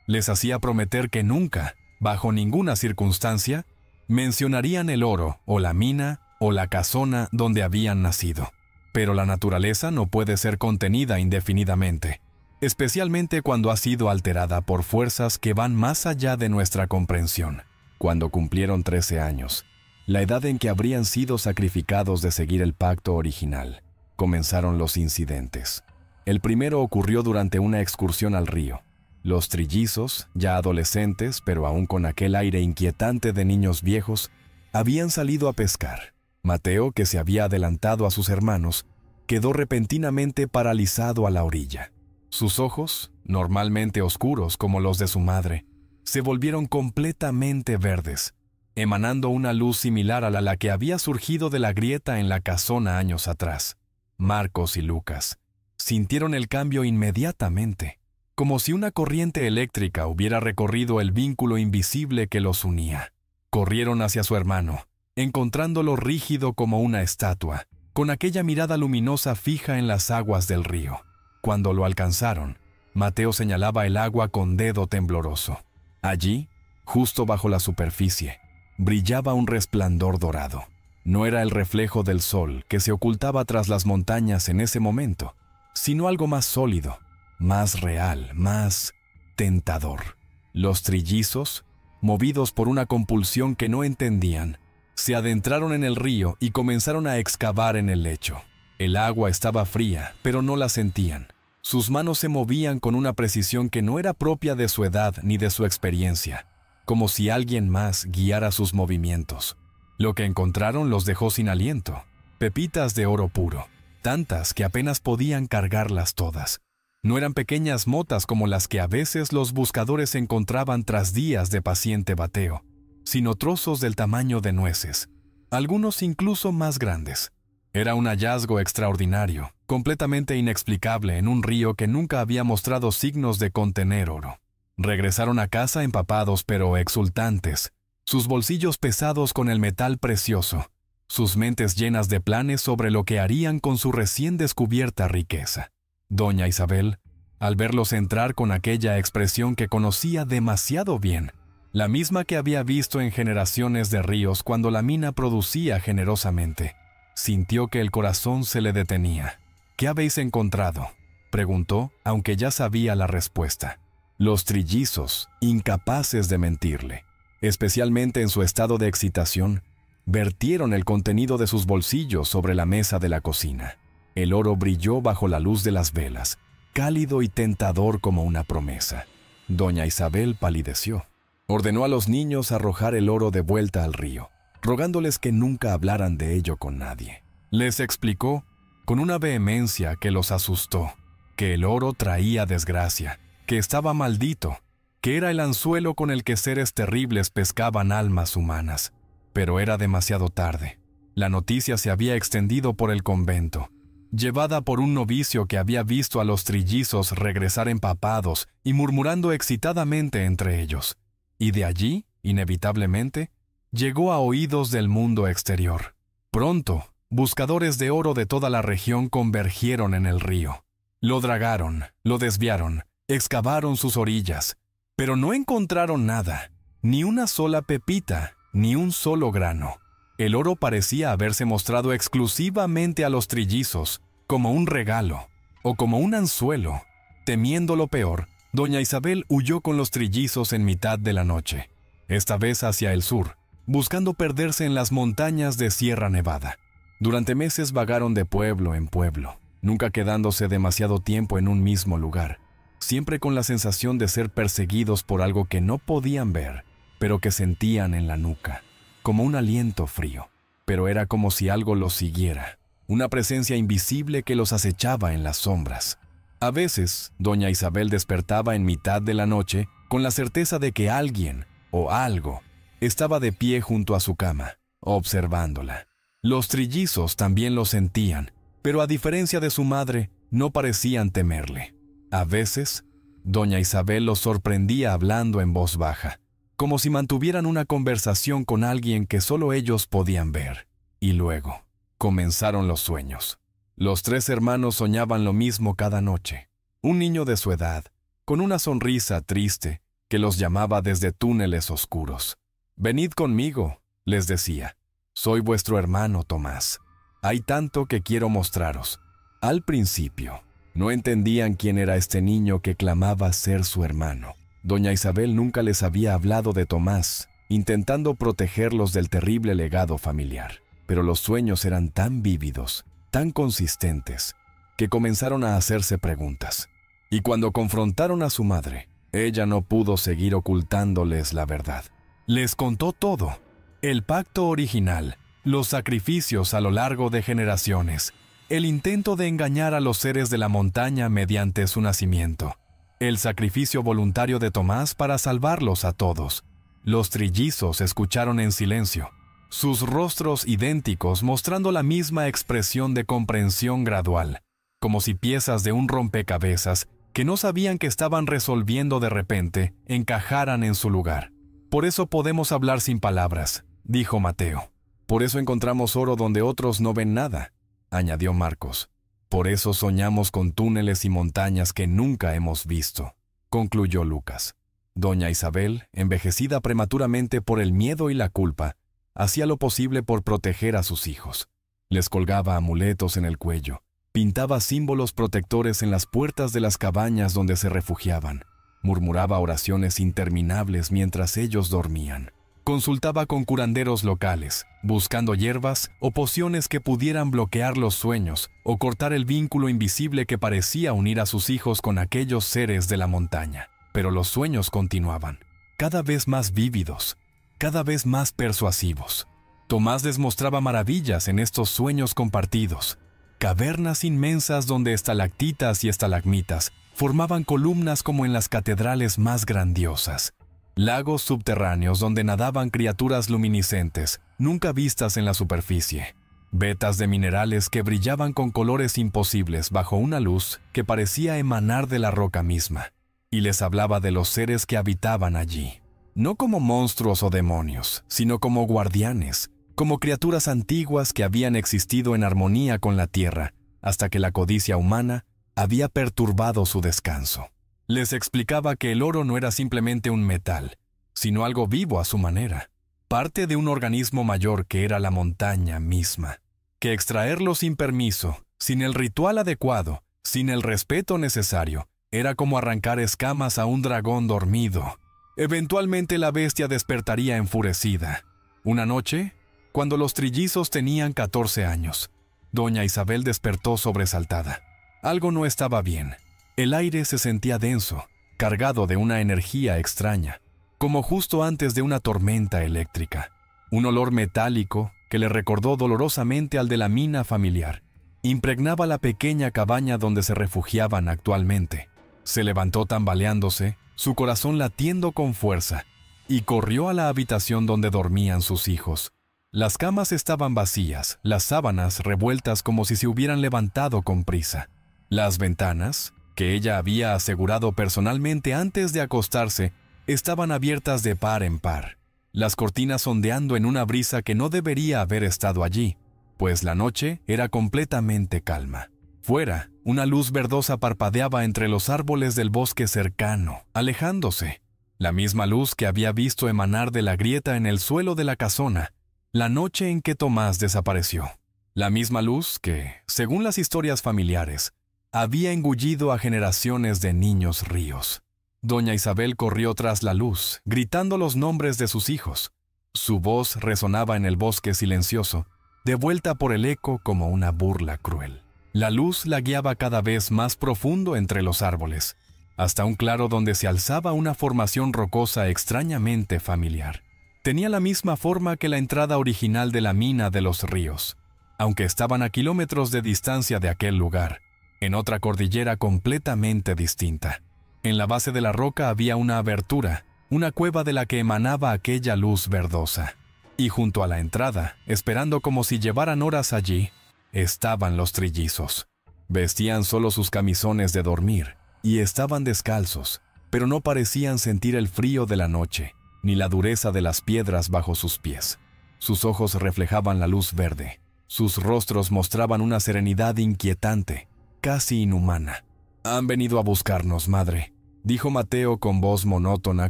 Les hacía prometer que nunca, bajo ninguna circunstancia, mencionarían el oro, o la mina, o la casona donde habían nacido. Pero la naturaleza no puede ser contenida indefinidamente, especialmente cuando ha sido alterada por fuerzas que van más allá de nuestra comprensión. Cuando cumplieron 13 años, la edad en que habrían sido sacrificados de seguir el pacto original, comenzaron los incidentes. El primero ocurrió durante una excursión al río. Los trillizos, ya adolescentes, pero aún con aquel aire inquietante de niños viejos, habían salido a pescar. Mateo, que se había adelantado a sus hermanos, quedó repentinamente paralizado a la orilla. Sus ojos, normalmente oscuros como los de su madre, se volvieron completamente verdes, emanando una luz similar a la que había surgido de la grieta en la casona años atrás. Marcos y Lucas sintieron el cambio inmediatamente, como si una corriente eléctrica hubiera recorrido el vínculo invisible que los unía. Corrieron hacia su hermano, encontrándolo rígido como una estatua, con aquella mirada luminosa fija en las aguas del río. Cuando lo alcanzaron, Mateo señalaba el agua con dedo tembloroso. Allí, justo bajo la superficie, brillaba un resplandor dorado. No era el reflejo del sol que se ocultaba tras las montañas en ese momento, sino algo más sólido, más real, más tentador. Los trillizos, movidos por una compulsión que no entendían, se adentraron en el río y comenzaron a excavar en el lecho. El agua estaba fría, pero no la sentían. Sus manos se movían con una precisión que no era propia de su edad ni de su experiencia, como si alguien más guiara sus movimientos. Lo que encontraron los dejó sin aliento. Pepitas de oro puro, tantas que apenas podían cargarlas todas. No eran pequeñas motas como las que a veces los buscadores encontraban tras días de paciente bateo, sino trozos del tamaño de nueces, algunos incluso más grandes. Era un hallazgo extraordinario, completamente inexplicable en un río que nunca había mostrado signos de contener oro. Regresaron a casa empapados pero exultantes, sus bolsillos pesados con el metal precioso, sus mentes llenas de planes sobre lo que harían con su recién descubierta riqueza. Doña Isabel, al verlos entrar con aquella expresión que conocía demasiado bien, la misma que había visto en generaciones de ríos cuando la mina producía generosamente, sintió que el corazón se le detenía. «¿Qué habéis encontrado?», preguntó, aunque ya sabía la respuesta. Los trillizos, incapaces de mentirle, especialmente en su estado de excitación, vertieron el contenido de sus bolsillos sobre la mesa de la cocina. El oro brilló bajo la luz de las velas, cálido y tentador como una promesa. Doña Isabel palideció. Ordenó a los niños arrojar el oro de vuelta al río, rogándoles que nunca hablaran de ello con nadie. Les explicó, con una vehemencia que los asustó, que el oro traía desgracia, que estaba maldito, que era el anzuelo con el que seres terribles pescaban almas humanas. Pero era demasiado tarde. La noticia se había extendido por el convento, llevada por un novicio que había visto a los trillizos regresar empapados y murmurando excitadamente entre ellos. Y de allí, inevitablemente, llegó a oídos del mundo exterior. Pronto, buscadores de oro de toda la región convergieron en el río. Lo dragaron, lo desviaron, excavaron sus orillas, pero no encontraron nada, ni una sola pepita, ni un solo grano. El oro parecía haberse mostrado exclusivamente a los trillizos, como un regalo, o como un anzuelo. Temiendo lo peor, doña Isabel huyó con los trillizos en mitad de la noche, esta vez hacia el sur, buscando perderse en las montañas de Sierra Nevada. Durante meses vagaron de pueblo en pueblo, nunca quedándose demasiado tiempo en un mismo lugar, siempre con la sensación de ser perseguidos por algo que no podían ver, pero que sentían en la nuca, como un aliento frío, pero era como si algo los siguiera. una presencia invisible que los acechaba en las sombras. A veces, doña Isabel despertaba en mitad de la noche con la certeza de que alguien o algo estaba de pie junto a su cama, observándola. Los trillizos también lo sentían, pero a diferencia de su madre, no parecían temerle. A veces, doña Isabel los sorprendía hablando en voz baja, como si mantuvieran una conversación con alguien que solo ellos podían ver. Y luego, comenzaron los sueños. Los tres hermanos soñaban lo mismo cada noche. Un niño de su edad, con una sonrisa triste, que los llamaba desde túneles oscuros. «Venid conmigo», les decía. «Soy vuestro hermano Tomás. Hay tanto que quiero mostraros». Al principio, no entendían quién era este niño que clamaba ser su hermano. Doña Isabel nunca les había hablado de Tomás, intentando protegerlos del terrible legado familiar. Pero los sueños eran tan vívidos, tan consistentes, que comenzaron a hacerse preguntas. Y cuando confrontaron a su madre, ella no pudo seguir ocultándoles la verdad. Les contó todo: el pacto original, los sacrificios a lo largo de generaciones, el intento de engañar a los seres de la montaña mediante su nacimiento, el sacrificio voluntario de Tomás para salvarlos a todos. Los trillizos escucharon en silencio, sus rostros idénticos mostrando la misma expresión de comprensión gradual, como si piezas de un rompecabezas que no sabían que estaban resolviendo de repente encajaran en su lugar. «Por eso podemos hablar sin palabras», dijo Mateo. «Por eso encontramos oro donde otros no ven nada», añadió Marcos. «Por eso soñamos con túneles y montañas que nunca hemos visto», concluyó Lucas. Doña Isabel, envejecida prematuramente por el miedo y la culpa, hacía lo posible por proteger a sus hijos. Les colgaba amuletos en el cuello, pintaba símbolos protectores en las puertas de las cabañas donde se refugiaban, murmuraba oraciones interminables mientras ellos dormían. Consultaba con curanderos locales, buscando hierbas o pociones que pudieran bloquear los sueños o cortar el vínculo invisible que parecía unir a sus hijos con aquellos seres de la montaña. Pero los sueños continuaban, cada vez más vívidos, cada vez más persuasivos. Tomás les mostraba maravillas en estos sueños compartidos. Cavernas inmensas donde estalactitas y estalagmitas formaban columnas como en las catedrales más grandiosas. Lagos subterráneos donde nadaban criaturas luminiscentes, nunca vistas en la superficie. Vetas de minerales que brillaban con colores imposibles bajo una luz que parecía emanar de la roca misma. Y les hablaba de los seres que habitaban allí. No como monstruos o demonios, sino como guardianes, como criaturas antiguas que habían existido en armonía con la tierra, hasta que la codicia humana había perturbado su descanso. Les explicaba que el oro no era simplemente un metal, sino algo vivo a su manera, parte de un organismo mayor que era la montaña misma, que extraerlo sin permiso, sin el ritual adecuado, sin el respeto necesario, era como arrancar escamas a un dragón dormido. Eventualmente la bestia despertaría enfurecida. Una noche, cuando los trillizos tenían 14 años, doña Isabel despertó sobresaltada. Algo no estaba bien. El aire se sentía denso, cargado de una energía extraña, como justo antes de una tormenta eléctrica. Un olor metálico que le recordó dolorosamente al de la mina familiar. Impregnaba la pequeña cabaña donde se refugiaban actualmente. Se levantó tambaleándose, su corazón latiendo con fuerza, y corrió a la habitación donde dormían sus hijos. Las camas estaban vacías, las sábanas revueltas como si se hubieran levantado con prisa. Las ventanas, que ella había asegurado personalmente antes de acostarse, estaban abiertas de par en par, las cortinas ondeando en una brisa que no debería haber estado allí, pues la noche era completamente calma. Fuera, una luz verdosa parpadeaba entre los árboles del bosque cercano, alejándose. La misma luz que había visto emanar de la grieta en el suelo de la casona, la noche en que Tomás desapareció. La misma luz que, según las historias familiares, había engullido a generaciones de niños ríos. Doña Isabel corrió tras la luz, gritando los nombres de sus hijos. Su voz resonaba en el bosque silencioso, devuelta por el eco como una burla cruel. La luz la guiaba cada vez más profundo entre los árboles, hasta un claro donde se alzaba una formación rocosa extrañamente familiar. Tenía la misma forma que la entrada original de la mina de los ríos. aunque estaban a kilómetros de distancia de aquel lugar, en otra cordillera completamente distinta. En la base de la roca había una abertura, una cueva de la que emanaba aquella luz verdosa. Y junto a la entrada, esperando como si llevaran horas allí, estaban los trillizos. Vestían solo sus camisones de dormir y estaban descalzos, pero no parecían sentir el frío de la noche, ni la dureza de las piedras bajo sus pies. Sus ojos reflejaban la luz verde. Sus rostros mostraban una serenidad inquietante, casi inhumana. «Han venido a buscarnos, madre», dijo Mateo con voz monótona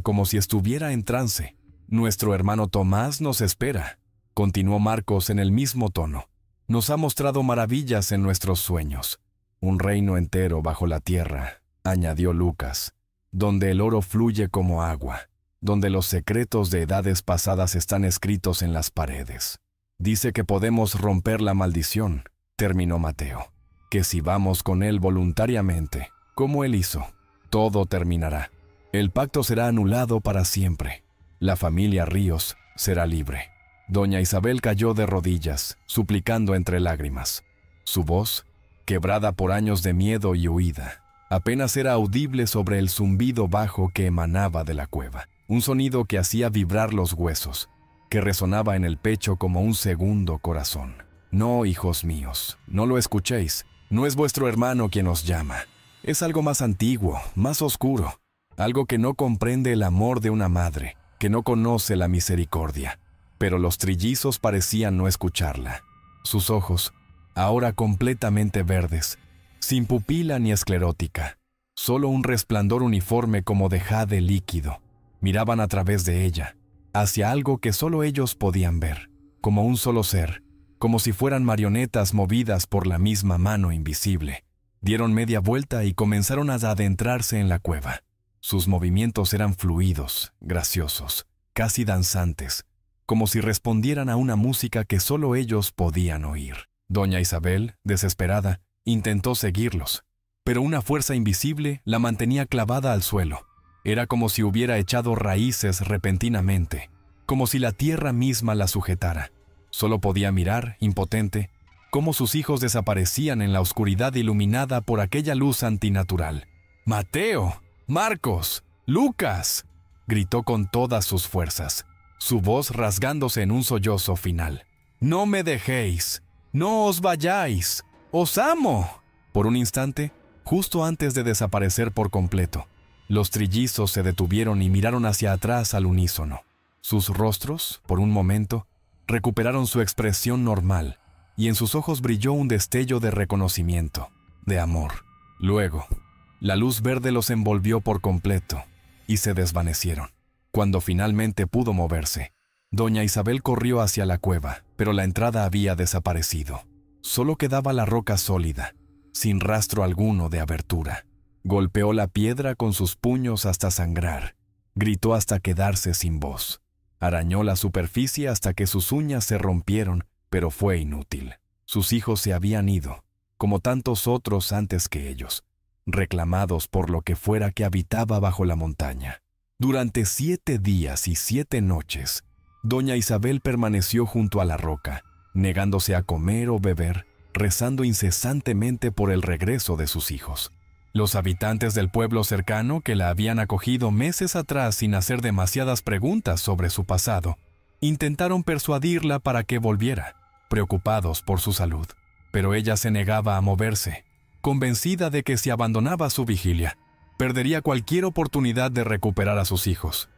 como si estuviera en trance. «Nuestro hermano Tomás nos espera», continuó Marcos en el mismo tono. «Nos ha mostrado maravillas en nuestros sueños. Un reino entero bajo la tierra», añadió Lucas, «donde el oro fluye como agua, donde los secretos de edades pasadas están escritos en las paredes. Dice que podemos romper la maldición», terminó Mateo, «que si vamos con él voluntariamente, como él hizo, todo terminará. El pacto será anulado para siempre. La familia Ríos será libre». Doña Isabel cayó de rodillas, suplicando entre lágrimas. Su voz, quebrada por años de miedo y huida, apenas era audible sobre el zumbido bajo que emanaba de la cueva. Un sonido que hacía vibrar los huesos, que resonaba en el pecho como un segundo corazón. «No, hijos míos, no lo escuchéis. No es vuestro hermano quien os llama. Es algo más antiguo, más oscuro, algo que no comprende el amor de una madre, que no conoce la misericordia». Pero los trillizos parecían no escucharla. Sus ojos, ahora completamente verdes, sin pupila ni esclerótica, solo un resplandor uniforme como de jade líquido, miraban a través de ella, hacia algo que solo ellos podían ver, como un solo ser, como si fueran marionetas movidas por la misma mano invisible. Dieron media vuelta y comenzaron a adentrarse en la cueva. Sus movimientos eran fluidos, graciosos, casi danzantes, como si respondieran a una música que solo ellos podían oír. Doña Isabel, desesperada, intentó seguirlos, pero una fuerza invisible la mantenía clavada al suelo. Era como si hubiera echado raíces repentinamente, como si la tierra misma la sujetara. Solo podía mirar, impotente, cómo sus hijos desaparecían en la oscuridad iluminada por aquella luz antinatural. «¡Mateo! ¡Marcos! ¡Lucas!», gritó con todas sus fuerzas, su voz rasgándose en un sollozo final. «¡No me dejéis! ¡No os vayáis! ¡Os amo!». Por un instante, justo antes de desaparecer por completo, los trillizos se detuvieron y miraron hacia atrás al unísono. Sus rostros, por un momento, recuperaron su expresión normal, y en sus ojos brilló un destello de reconocimiento, de amor. Luego, la luz verde los envolvió por completo, y se desvanecieron. Cuando finalmente pudo moverse, doña Isabel corrió hacia la cueva, pero la entrada había desaparecido. Solo quedaba la roca sólida, sin rastro alguno de abertura. Golpeó la piedra con sus puños hasta sangrar, gritó hasta quedarse sin voz. Arañó la superficie hasta que sus uñas se rompieron, pero fue inútil. Sus hijos se habían ido, como tantos otros antes que ellos, reclamados por lo que fuera que habitaba bajo la montaña. Durante 7 días y 7 noches, doña Isabel permaneció junto a la roca, negándose a comer o beber, rezando incesantemente por el regreso de sus hijos. Los habitantes del pueblo cercano, que la habían acogido meses atrás sin hacer demasiadas preguntas sobre su pasado, intentaron persuadirla para que volviera, preocupados por su salud. Pero ella se negaba a moverse, convencida de que si abandonaba su vigilia, perdería cualquier oportunidad de recuperar a sus hijos.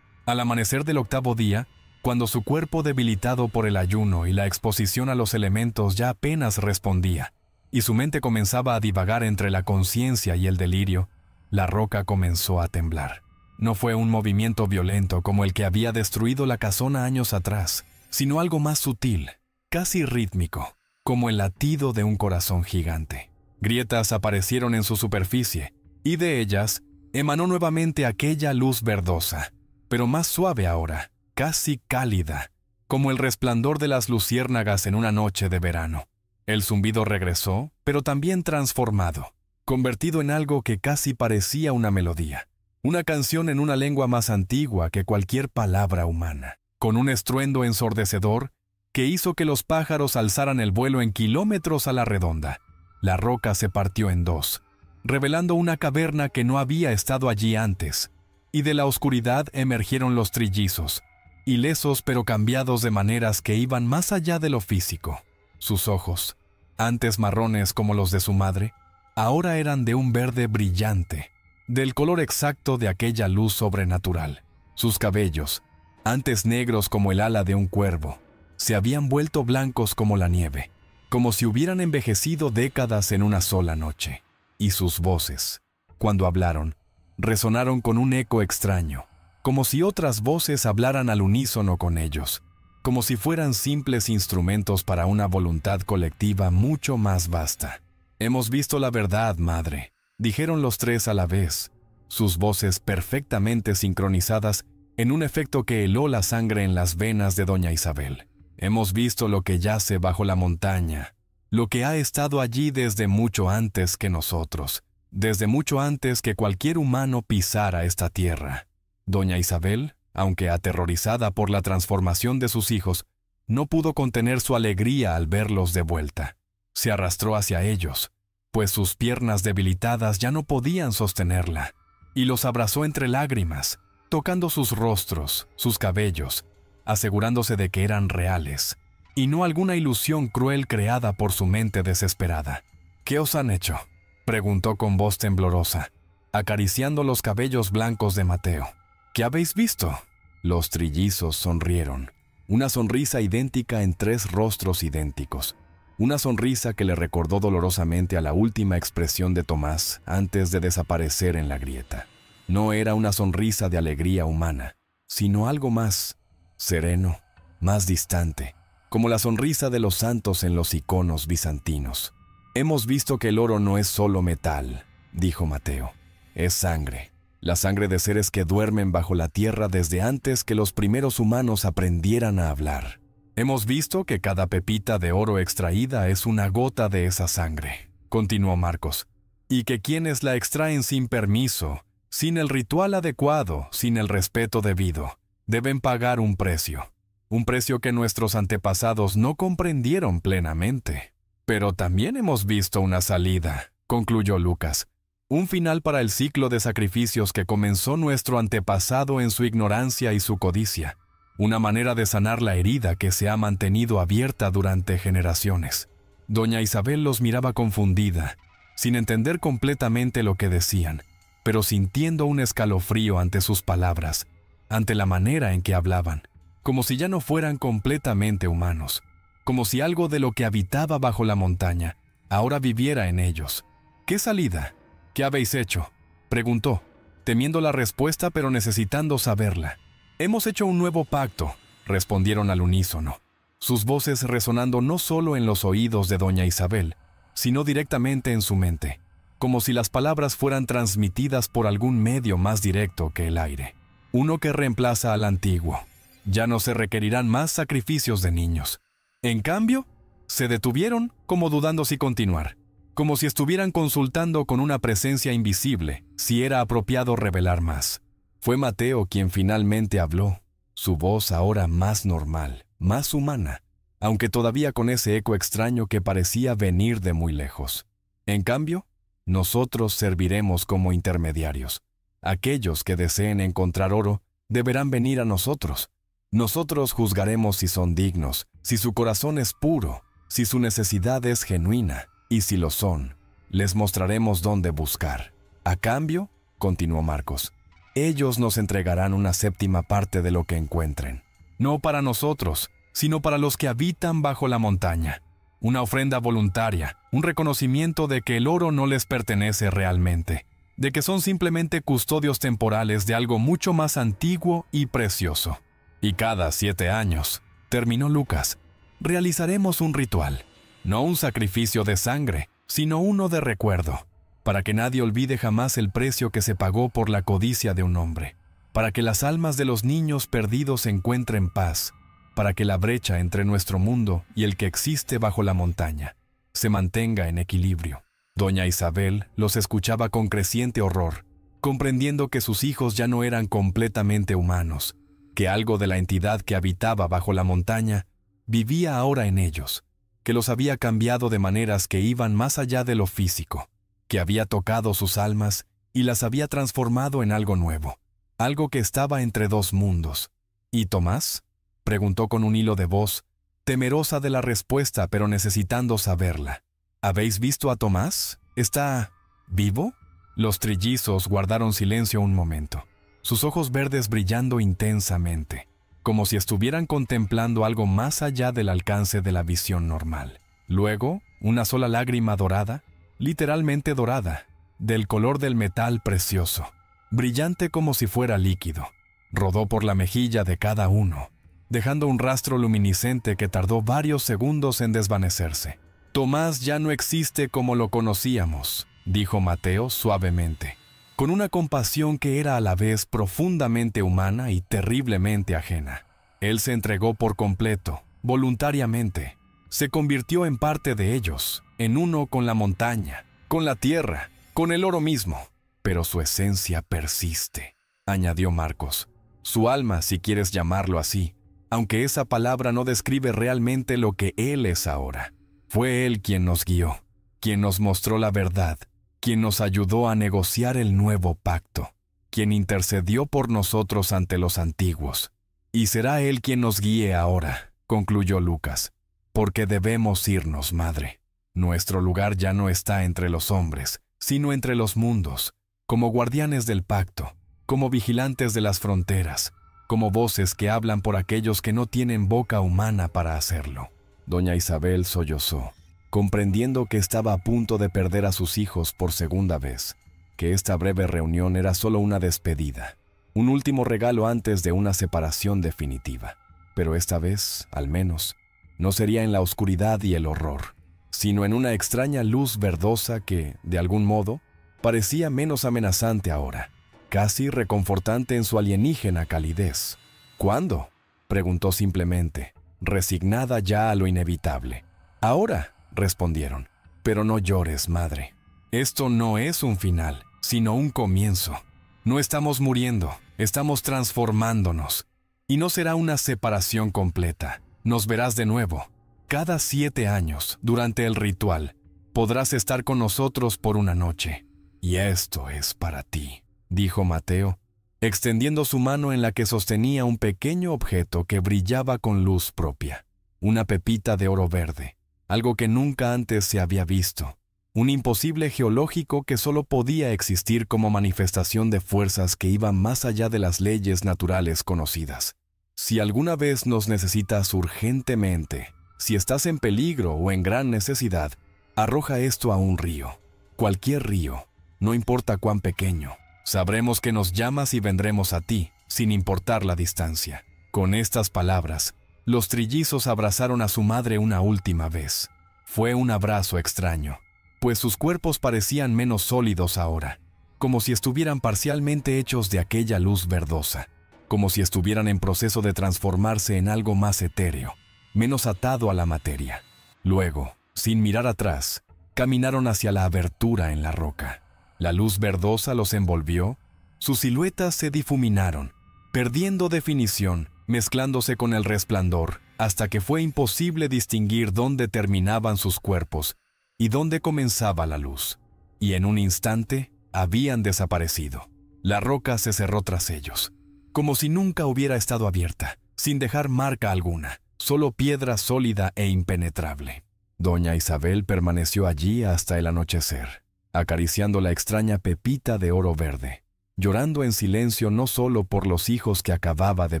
Al amanecer del 8º día, cuando su cuerpo debilitado por el ayuno y la exposición a los elementos ya apenas respondía, y su mente comenzaba a divagar entre la conciencia y el delirio, la roca comenzó a temblar. No fue un movimiento violento como el que había destruido la casona años atrás, sino algo más sutil, casi rítmico, como el latido de un corazón gigante. Grietas aparecieron en su superficie, y de ellas emanó nuevamente aquella luz verdosa, pero más suave ahora, casi cálida, como el resplandor de las luciérnagas en una noche de verano. El zumbido regresó, pero también transformado, convertido en algo que casi parecía una melodía, una canción en una lengua más antigua que cualquier palabra humana, con un estruendo ensordecedor que hizo que los pájaros alzaran el vuelo en kilómetros a la redonda. La roca se partió en dos, revelando una caverna que no había estado allí antes, y de la oscuridad emergieron los trillizos, ilesos pero cambiados de maneras que iban más allá de lo físico. Sus ojos, antes marrones como los de su madre, ahora eran de un verde brillante, del color exacto de aquella luz sobrenatural. Sus cabellos, antes negros como el ala de un cuervo, se habían vuelto blancos como la nieve, como si hubieran envejecido décadas en una sola noche. Y sus voces, cuando hablaron, resonaron con un eco extraño, como si otras voces hablaran al unísono con ellos, como si fueran simples instrumentos para una voluntad colectiva mucho más vasta. «Hemos visto la verdad, madre», dijeron los tres a la vez, sus voces perfectamente sincronizadas en un efecto que heló la sangre en las venas de doña Isabel. «Hemos visto lo que yace bajo la montaña, lo que ha estado allí desde mucho antes que nosotros, desde mucho antes que cualquier humano pisara esta tierra». Doña Isabel, aunque aterrorizada por la transformación de sus hijos, no pudo contener su alegría al verlos de vuelta. Se arrastró hacia ellos, pues sus piernas debilitadas ya no podían sostenerla, y los abrazó entre lágrimas, tocando sus rostros, sus cabellos, asegurándose de que eran reales, y no alguna ilusión cruel creada por su mente desesperada. «¿Qué os han hecho?», preguntó con voz temblorosa, acariciando los cabellos blancos de Mateo. «¿Qué habéis visto?». Los trillizos sonrieron, una sonrisa idéntica en tres rostros idénticos, una sonrisa que le recordó dolorosamente a la última expresión de Tomás antes de desaparecer en la grieta. No era una sonrisa de alegría humana, sino algo más sereno, más distante, como la sonrisa de los santos en los iconos bizantinos. «Hemos visto que el oro no es solo metal», dijo Mateo, «es sangre. La sangre de seres que duermen bajo la tierra desde antes que los primeros humanos aprendieran a hablar. Hemos visto que cada pepita de oro extraída es una gota de esa sangre», continuó Marcos, «y que quienes la extraen sin permiso, sin el ritual adecuado, sin el respeto debido, deben pagar un precio que nuestros antepasados no comprendieron plenamente. Pero también hemos visto una salida», concluyó Lucas, «un final para el ciclo de sacrificios que comenzó nuestro antepasado en su ignorancia y su codicia, una manera de sanar la herida que se ha mantenido abierta durante generaciones». Doña Isabel los miraba confundida, sin entender completamente lo que decían, pero sintiendo un escalofrío ante sus palabras, ante la manera en que hablaban, como si ya no fueran completamente humanos, como si algo de lo que habitaba bajo la montaña ahora viviera en ellos. «¿Qué salida? ¿Qué habéis hecho?», preguntó, temiendo la respuesta pero necesitando saberla. «Hemos hecho un nuevo pacto», respondieron al unísono, sus voces resonando no solo en los oídos de doña Isabel, sino directamente en su mente, como si las palabras fueran transmitidas por algún medio más directo que el aire. «Uno que reemplaza al antiguo. Ya no se requerirán más sacrificios de niños». En cambio, se detuvieron como dudando si continuar, como si estuvieran consultando con una presencia invisible si era apropiado revelar más. Fue Mateo quien finalmente habló, su voz ahora más normal, más humana, aunque todavía con ese eco extraño que parecía venir de muy lejos. «En cambio, nosotros serviremos como intermediarios. Aquellos que deseen encontrar oro deberán venir a nosotros. Nosotros juzgaremos si son dignos, si su corazón es puro, si su necesidad es genuina, y si lo son, les mostraremos dónde buscar. A cambio», continuó Marcos, «ellos nos entregarán una séptima parte de lo que encuentren. No para nosotros, sino para los que habitan bajo la montaña. Una ofrenda voluntaria, un reconocimiento de que el oro no les pertenece realmente, de que son simplemente custodios temporales de algo mucho más antiguo y precioso. Y cada 7 años», terminó Lucas, «realizaremos un ritual, no un sacrificio de sangre, sino uno de recuerdo, para que nadie olvide jamás el precio que se pagó por la codicia de un hombre, para que las almas de los niños perdidos encuentren paz, para que la brecha entre nuestro mundo y el que existe bajo la montaña se mantenga en equilibrio». Doña Isabel los escuchaba con creciente horror, comprendiendo que sus hijos ya no eran completamente humanos, que algo de la entidad que habitaba bajo la montaña vivía ahora en ellos, que los había cambiado de maneras que iban más allá de lo físico, que había tocado sus almas y las había transformado en algo nuevo, algo que estaba entre dos mundos. ¿Y Tomás?, preguntó con un hilo de voz, temerosa de la respuesta pero necesitando saberla. ¿Habéis visto a Tomás? ¿Está vivo? Los trillizos guardaron silencio un momento, sus ojos verdes brillando intensamente, como si estuvieran contemplando algo más allá del alcance de la visión normal. Luego, una sola lágrima dorada, literalmente dorada, del color del metal precioso, brillante como si fuera líquido, rodó por la mejilla de cada uno, dejando un rastro luminiscente que tardó varios segundos en desvanecerse. Tomás ya no existe como lo conocíamos, dijo Mateo suavemente, con una compasión que era a la vez profundamente humana y terriblemente ajena. Él se entregó por completo, voluntariamente. Se convirtió en parte de ellos, en uno con la montaña, con la tierra, con el oro mismo. Pero su esencia persiste, añadió Marcos. Su alma, si quieres llamarlo así, aunque esa palabra no describe realmente lo que Él es ahora. Fue Él quien nos guió, quien nos mostró la verdad, quien nos ayudó a negociar el nuevo pacto, quien intercedió por nosotros ante los antiguos. Y será Él quien nos guíe ahora, concluyó Lucas, porque debemos irnos, madre. Nuestro lugar ya no está entre los hombres, sino entre los mundos, como guardianes del pacto, como vigilantes de las fronteras, como voces que hablan por aquellos que no tienen boca humana para hacerlo. Doña Isabel sollozó, comprendiendo que estaba a punto de perder a sus hijos por segunda vez, que esta breve reunión era solo una despedida, un último regalo antes de una separación definitiva. Pero esta vez, al menos, no sería en la oscuridad y el horror, sino en una extraña luz verdosa que, de algún modo, parecía menos amenazante ahora, casi reconfortante en su alienígena calidez. ¿Cuándo?, preguntó simplemente, resignada ya a lo inevitable. Ahora, respondieron. Pero no llores, madre. Esto no es un final, sino un comienzo. No estamos muriendo, estamos transformándonos. Y no será una separación completa. Nos verás de nuevo. Cada 7 años, durante el ritual, podrás estar con nosotros por una noche. Y esto es para ti, dijo Mateo, extendiendo su mano en la que sostenía un pequeño objeto que brillaba con luz propia, una pepita de oro verde, algo que nunca antes se había visto, un imposible geológico que solo podía existir como manifestación de fuerzas que iban más allá de las leyes naturales conocidas. Si alguna vez nos necesitas urgentemente, si estás en peligro o en gran necesidad, arroja esto a un río, cualquier río, no importa cuán pequeño. Sabremos que nos llamas y vendremos a ti, sin importar la distancia. Con estas palabras, los trillizos abrazaron a su madre una última vez. Fue un abrazo extraño, pues sus cuerpos parecían menos sólidos ahora, como si estuvieran parcialmente hechos de aquella luz verdosa, como si estuvieran en proceso de transformarse en algo más etéreo, menos atado a la materia. Luego, sin mirar atrás, caminaron hacia la abertura en la roca. La luz verdosa los envolvió, sus siluetas se difuminaron, perdiendo definición, mezclándose con el resplandor, hasta que fue imposible distinguir dónde terminaban sus cuerpos y dónde comenzaba la luz. Y en un instante, habían desaparecido. La roca se cerró tras ellos, como si nunca hubiera estado abierta, sin dejar marca alguna, solo piedra sólida e impenetrable. Doña Isabel permaneció allí hasta el anochecer, acariciando la extraña pepita de oro verde, llorando en silencio no solo por los hijos que acababa de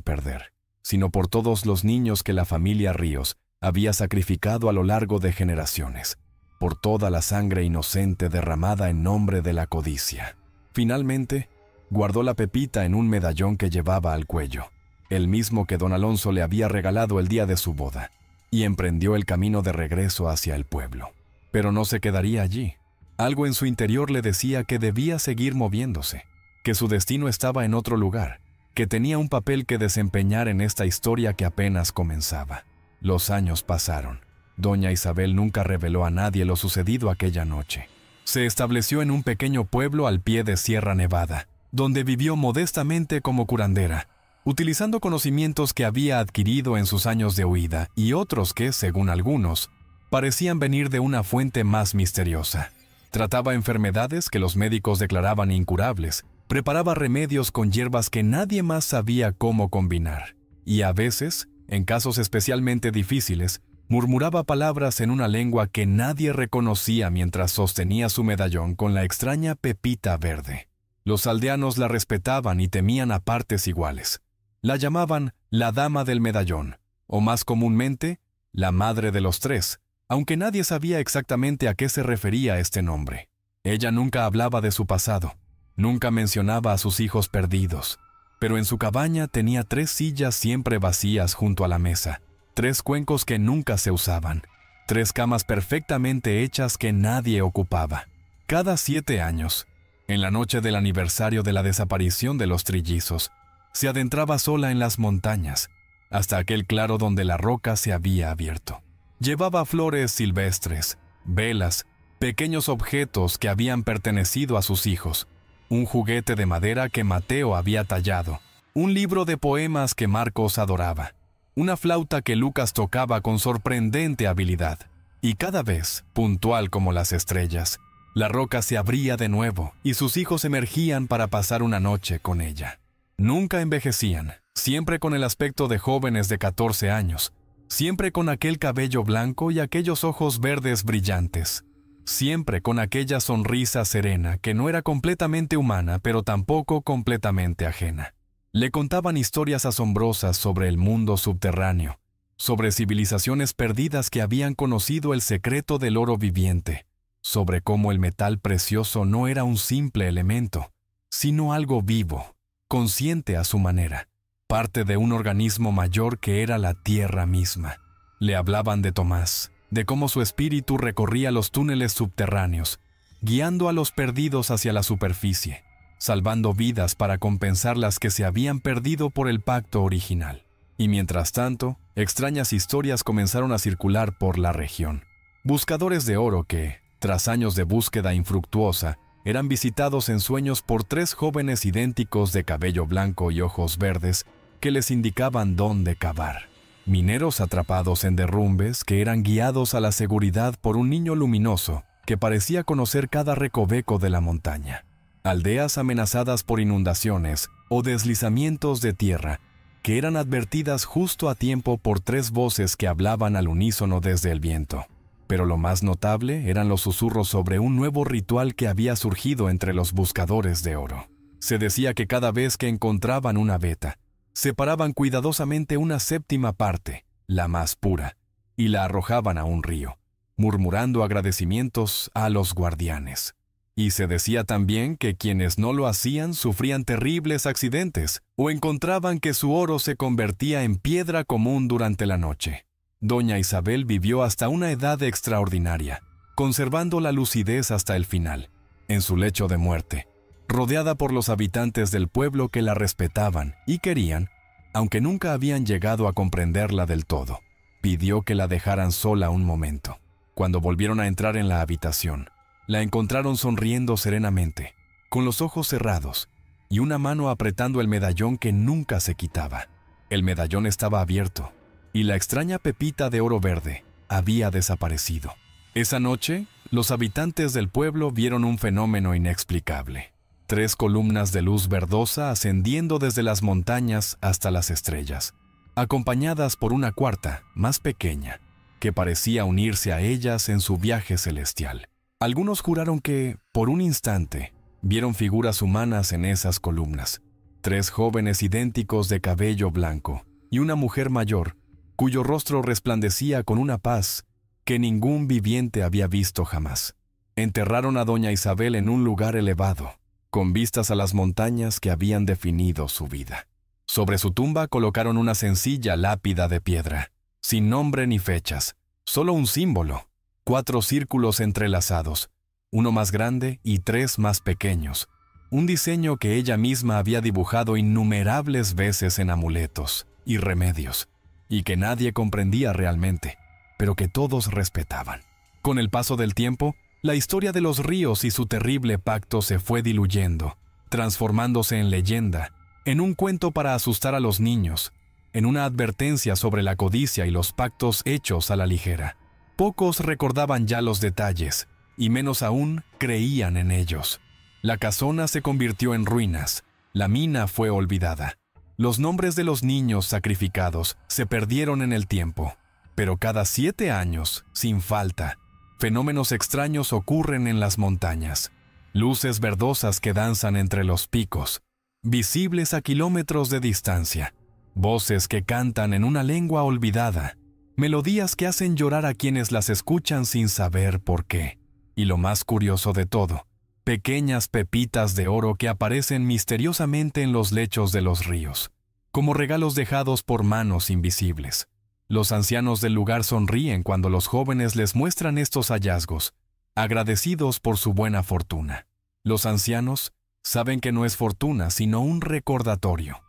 perder, sino por todos los niños que la familia Ríos había sacrificado a lo largo de generaciones, por toda la sangre inocente derramada en nombre de la codicia. Finalmente, guardó la pepita en un medallón que llevaba al cuello, el mismo que don Alonso le había regalado el día de su boda, y emprendió el camino de regreso hacia el pueblo. Pero no se quedaría allí. Algo en su interior le decía que debía seguir moviéndose, que su destino estaba en otro lugar, que tenía un papel que desempeñar en esta historia que apenas comenzaba. Los años pasaron. Doña Isabel nunca reveló a nadie lo sucedido aquella noche. Se estableció en un pequeño pueblo al pie de Sierra Nevada, donde vivió modestamente como curandera, utilizando conocimientos que había adquirido en sus años de huida y otros que, según algunos, parecían venir de una fuente más misteriosa. Trataba enfermedades que los médicos declaraban incurables, preparaba remedios con hierbas que nadie más sabía cómo combinar, y a veces, en casos especialmente difíciles, murmuraba palabras en una lengua que nadie reconocía mientras sostenía su medallón con la extraña pepita verde. Los aldeanos la respetaban y temían a partes iguales. La llamaban la Dama del Medallón, o más comúnmente, la Madre de los Tres, aunque nadie sabía exactamente a qué se refería este nombre. Ella nunca hablaba de su pasado, nunca mencionaba a sus hijos perdidos, pero en su cabaña tenía 3 sillas siempre vacías junto a la mesa, 3 cuencos que nunca se usaban, 3 camas perfectamente hechas que nadie ocupaba. Cada 7 años, en la noche del aniversario de la desaparición de los trillizos, se adentraba sola en las montañas, hasta aquel claro donde la roca se había abierto. Llevaba flores silvestres, velas, pequeños objetos que habían pertenecido a sus hijos, un juguete de madera que Mateo había tallado, un libro de poemas que Marcos adoraba, una flauta que Lucas tocaba con sorprendente habilidad, y cada vez, puntual como las estrellas, la roca se abría de nuevo y sus hijos emergían para pasar una noche con ella. Nunca envejecían, siempre con el aspecto de jóvenes de 14 años, siempre con aquel cabello blanco y aquellos ojos verdes brillantes, siempre con aquella sonrisa serena que no era completamente humana, pero tampoco completamente ajena. Le contaban historias asombrosas sobre el mundo subterráneo, sobre civilizaciones perdidas que habían conocido el secreto del oro viviente, sobre cómo el metal precioso no era un simple elemento, sino algo vivo, consciente a su manera, parte de un organismo mayor que era la tierra misma. Le hablaban de Tomás, de cómo su espíritu recorría los túneles subterráneos, guiando a los perdidos hacia la superficie, salvando vidas para compensar las que se habían perdido por el pacto original. Y mientras tanto, extrañas historias comenzaron a circular por la región. Buscadores de oro que, tras años de búsqueda infructuosa, eran visitados en sueños por 3 jóvenes idénticos de cabello blanco y ojos verdes que les indicaban dónde cavar. Mineros atrapados en derrumbes que eran guiados a la seguridad por un niño luminoso que parecía conocer cada recoveco de la montaña. Aldeas amenazadas por inundaciones o deslizamientos de tierra que eran advertidas justo a tiempo por 3 voces que hablaban al unísono desde el viento. Pero lo más notable eran los susurros sobre un nuevo ritual que había surgido entre los buscadores de oro. Se decía que cada vez que encontraban una veta, separaban cuidadosamente una 7ª parte, la más pura, y la arrojaban a un río, murmurando agradecimientos a los guardianes. Y se decía también que quienes no lo hacían sufrían terribles accidentes o encontraban que su oro se convertía en piedra común durante la noche. Doña Isabel vivió hasta una edad extraordinaria, conservando la lucidez hasta el final, en su lecho de muerte, rodeada por los habitantes del pueblo que la respetaban y querían, aunque nunca habían llegado a comprenderla del todo. Pidió que la dejaran sola un momento. Cuando volvieron a entrar en la habitación, la encontraron sonriendo serenamente, con los ojos cerrados y una mano apretando el medallón que nunca se quitaba. El medallón estaba abierto, y la extraña pepita de oro verde había desaparecido. Esa noche, los habitantes del pueblo vieron un fenómeno inexplicable. 3 columnas de luz verdosa ascendiendo desde las montañas hasta las estrellas, acompañadas por una 4ª, más pequeña, que parecía unirse a ellas en su viaje celestial. Algunos juraron que, por un instante, vieron figuras humanas en esas columnas. 3 jóvenes idénticos de cabello blanco y una mujer mayor, cuyo rostro resplandecía con una paz que ningún viviente había visto jamás. Enterraron a doña Isabel en un lugar elevado, con vistas a las montañas que habían definido su vida. Sobre su tumba colocaron una sencilla lápida de piedra, sin nombre ni fechas, solo un símbolo, 4 círculos entrelazados, uno más grande y 3 más pequeños, un diseño que ella misma había dibujado innumerables veces en amuletos y remedios, y que nadie comprendía realmente, pero que todos respetaban. Con el paso del tiempo, la historia de los ríos y su terrible pacto se fue diluyendo, transformándose en leyenda, en un cuento para asustar a los niños, en una advertencia sobre la codicia y los pactos hechos a la ligera. Pocos recordaban ya los detalles, y menos aún creían en ellos. La casona se convirtió en ruinas, la mina fue olvidada. Los nombres de los niños sacrificados se perdieron en el tiempo, pero cada 7 años, sin falta, fenómenos extraños ocurren en las montañas. Luces verdosas que danzan entre los picos, visibles a kilómetros de distancia. Voces que cantan en una lengua olvidada, melodías que hacen llorar a quienes las escuchan sin saber por qué. Y lo más curioso de todo, pequeñas pepitas de oro que aparecen misteriosamente en los lechos de los ríos, como regalos dejados por manos invisibles. Los ancianos del lugar sonríen cuando los jóvenes les muestran estos hallazgos, agradecidos por su buena fortuna. Los ancianos saben que no es fortuna, sino un recordatorio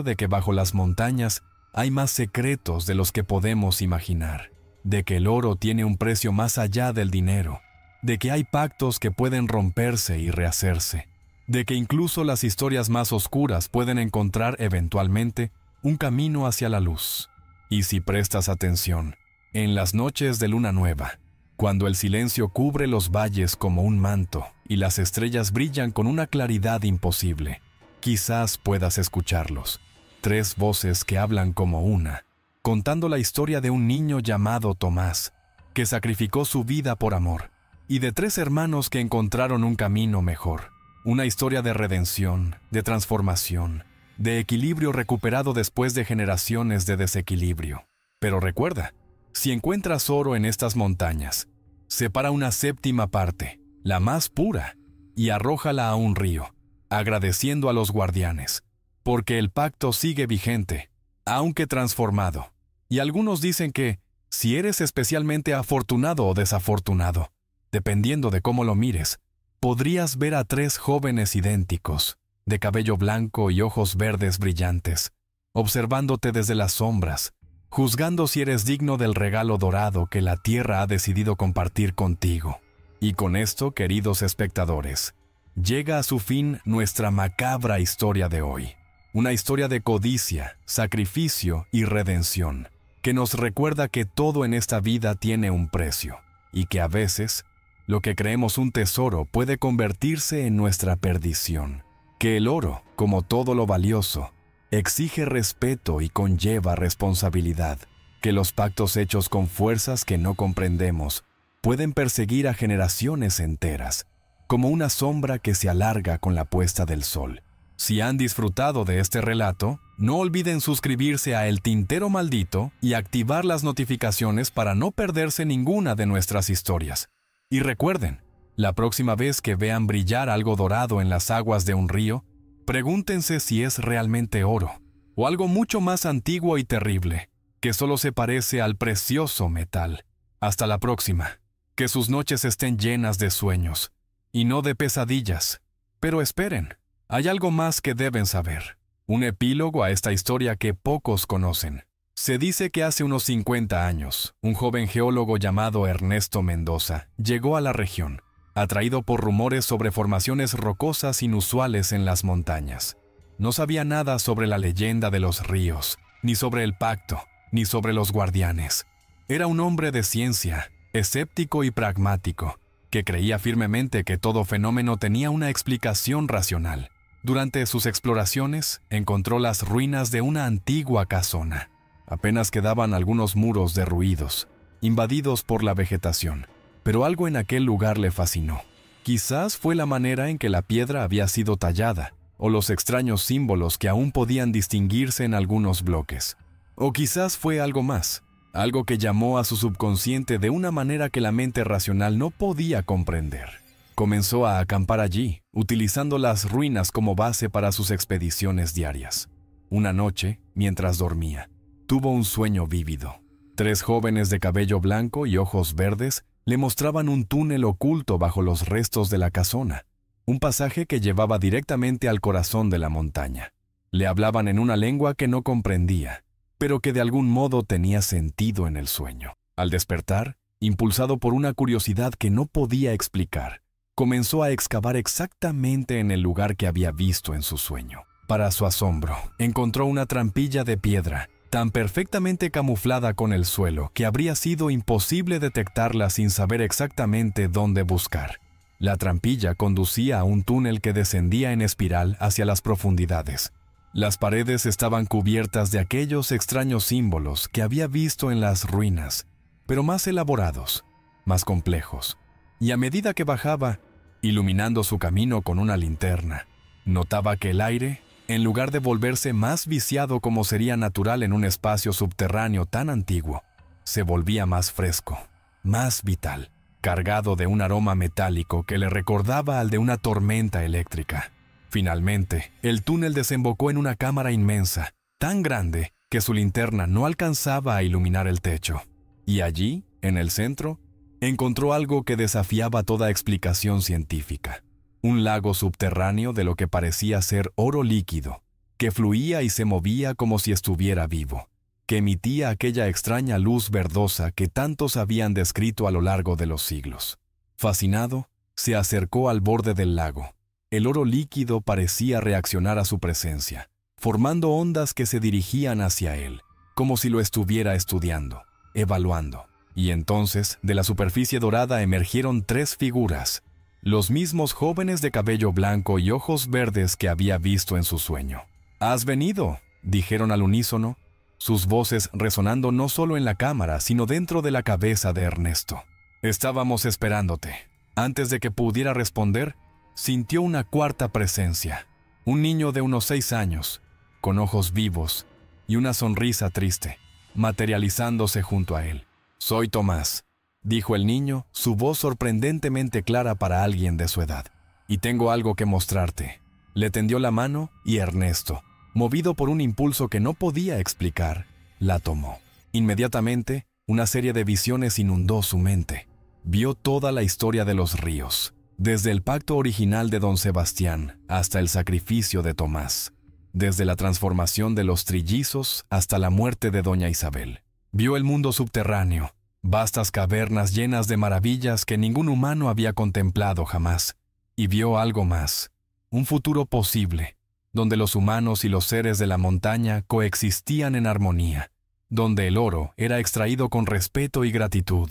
de que bajo las montañas hay más secretos de los que podemos imaginar, de que el oro tiene un precio más allá del dinero, de que hay pactos que pueden romperse y rehacerse, de que incluso las historias más oscuras pueden encontrar eventualmente un camino hacia la luz. Y si prestas atención, en las noches de luna nueva, cuando el silencio cubre los valles como un manto y las estrellas brillan con una claridad imposible, quizás puedas escucharlos. 3 voces que hablan como una, contando la historia de un niño llamado Tomás, que sacrificó su vida por amor, y de 3 hermanos que encontraron un camino mejor. Una historia de redención, de transformación, de equilibrio recuperado después de generaciones de desequilibrio. Pero recuerda, si encuentras oro en estas montañas, separa una 7ª parte, la más pura, y arrójala a un río, agradeciendo a los guardianes, porque el pacto sigue vigente, aunque transformado. Y algunos dicen que, si eres especialmente afortunado o desafortunado, dependiendo de cómo lo mires, podrías ver a 3 jóvenes idénticos, de cabello blanco y ojos verdes brillantes, observándote desde las sombras, juzgando si eres digno del regalo dorado que la tierra ha decidido compartir contigo. Y con esto, queridos espectadores, llega a su fin nuestra macabra historia de hoy. Una historia de codicia, sacrificio y redención, que nos recuerda que todo en esta vida tiene un precio, y que a veces, lo que creemos un tesoro puede convertirse en nuestra perdición. Que el oro, como todo lo valioso, exige respeto y conlleva responsabilidad. Que los pactos hechos con fuerzas que no comprendemos pueden perseguir a generaciones enteras, como una sombra que se alarga con la puesta del sol. Si han disfrutado de este relato, no olviden suscribirse a El Tintero Maldito y activar las notificaciones para no perderse ninguna de nuestras historias. Y recuerden, la próxima vez que vean brillar algo dorado en las aguas de un río, pregúntense si es realmente oro, o algo mucho más antiguo y terrible, que solo se parece al precioso metal. Hasta la próxima. Que sus noches estén llenas de sueños, y no de pesadillas. Pero esperen, hay algo más que deben saber. Un epílogo a esta historia que pocos conocen. Se dice que hace unos 50 años, un joven geólogo llamado Ernesto Mendoza llegó a la región, atraído por rumores sobre formaciones rocosas inusuales en las montañas. No sabía nada sobre la leyenda de los ríos, ni sobre el pacto, ni sobre los guardianes. Era un hombre de ciencia, escéptico y pragmático, que creía firmemente que todo fenómeno tenía una explicación racional. Durante sus exploraciones, encontró las ruinas de una antigua casona. Apenas quedaban algunos muros derruidos, invadidos por la vegetación, pero algo en aquel lugar le fascinó. Quizás fue la manera en que la piedra había sido tallada, o los extraños símbolos que aún podían distinguirse en algunos bloques. O quizás fue algo más, algo que llamó a su subconsciente de una manera que la mente racional no podía comprender. Comenzó a acampar allí, utilizando las ruinas como base para sus expediciones diarias. Una noche, mientras dormía, tuvo un sueño vívido. 3 jóvenes de cabello blanco y ojos verdes le mostraban un túnel oculto bajo los restos de la casona, un pasaje que llevaba directamente al corazón de la montaña. Le hablaban en una lengua que no comprendía, pero que de algún modo tenía sentido en el sueño. Al despertar, impulsado por una curiosidad que no podía explicar, comenzó a excavar exactamente en el lugar que había visto en su sueño. Para su asombro, encontró una trampilla de piedra, tan perfectamente camuflada con el suelo que habría sido imposible detectarla sin saber exactamente dónde buscar. La trampilla conducía a un túnel que descendía en espiral hacia las profundidades. Las paredes estaban cubiertas de aquellos extraños símbolos que había visto en las ruinas, pero más elaborados, más complejos. Y a medida que bajaba, iluminando su camino con una linterna, notaba que el aire, en lugar de volverse más viciado como sería natural en un espacio subterráneo tan antiguo, se volvía más fresco, más vital, cargado de un aroma metálico que le recordaba al de una tormenta eléctrica. Finalmente, el túnel desembocó en una cámara inmensa, tan grande que su linterna no alcanzaba a iluminar el techo. Y allí, en el centro, encontró algo que desafiaba toda explicación científica. Un lago subterráneo de lo que parecía ser oro líquido, que fluía y se movía como si estuviera vivo, que emitía aquella extraña luz verdosa que tantos habían descrito a lo largo de los siglos. Fascinado, se acercó al borde del lago. El oro líquido parecía reaccionar a su presencia, formando ondas que se dirigían hacia él, como si lo estuviera estudiando, evaluando. Y entonces, de la superficie dorada emergieron 3 figuras, los mismos jóvenes de cabello blanco y ojos verdes que había visto en su sueño. «¿Has venido?», dijeron al unísono, sus voces resonando no solo en la cámara, sino dentro de la cabeza de Ernesto. «Estábamos esperándote». Antes de que pudiera responder, sintió una cuarta presencia, un niño de unos 6 años, con ojos vivos y una sonrisa triste, materializándose junto a él. «Soy Tomás», dijo el niño, su voz sorprendentemente clara para alguien de su edad. «Y tengo algo que mostrarte». Le tendió la mano y Ernesto, movido por un impulso que no podía explicar, la tomó. Inmediatamente, una serie de visiones inundó su mente. Vio toda la historia de los ríos, desde el pacto original de don Sebastián hasta el sacrificio de Tomás, desde la transformación de los trillizos hasta la muerte de doña Isabel. Vio el mundo subterráneo, vastas cavernas llenas de maravillas que ningún humano había contemplado jamás. Y vio algo más, un futuro posible, donde los humanos y los seres de la montaña coexistían en armonía, donde el oro era extraído con respeto y gratitud,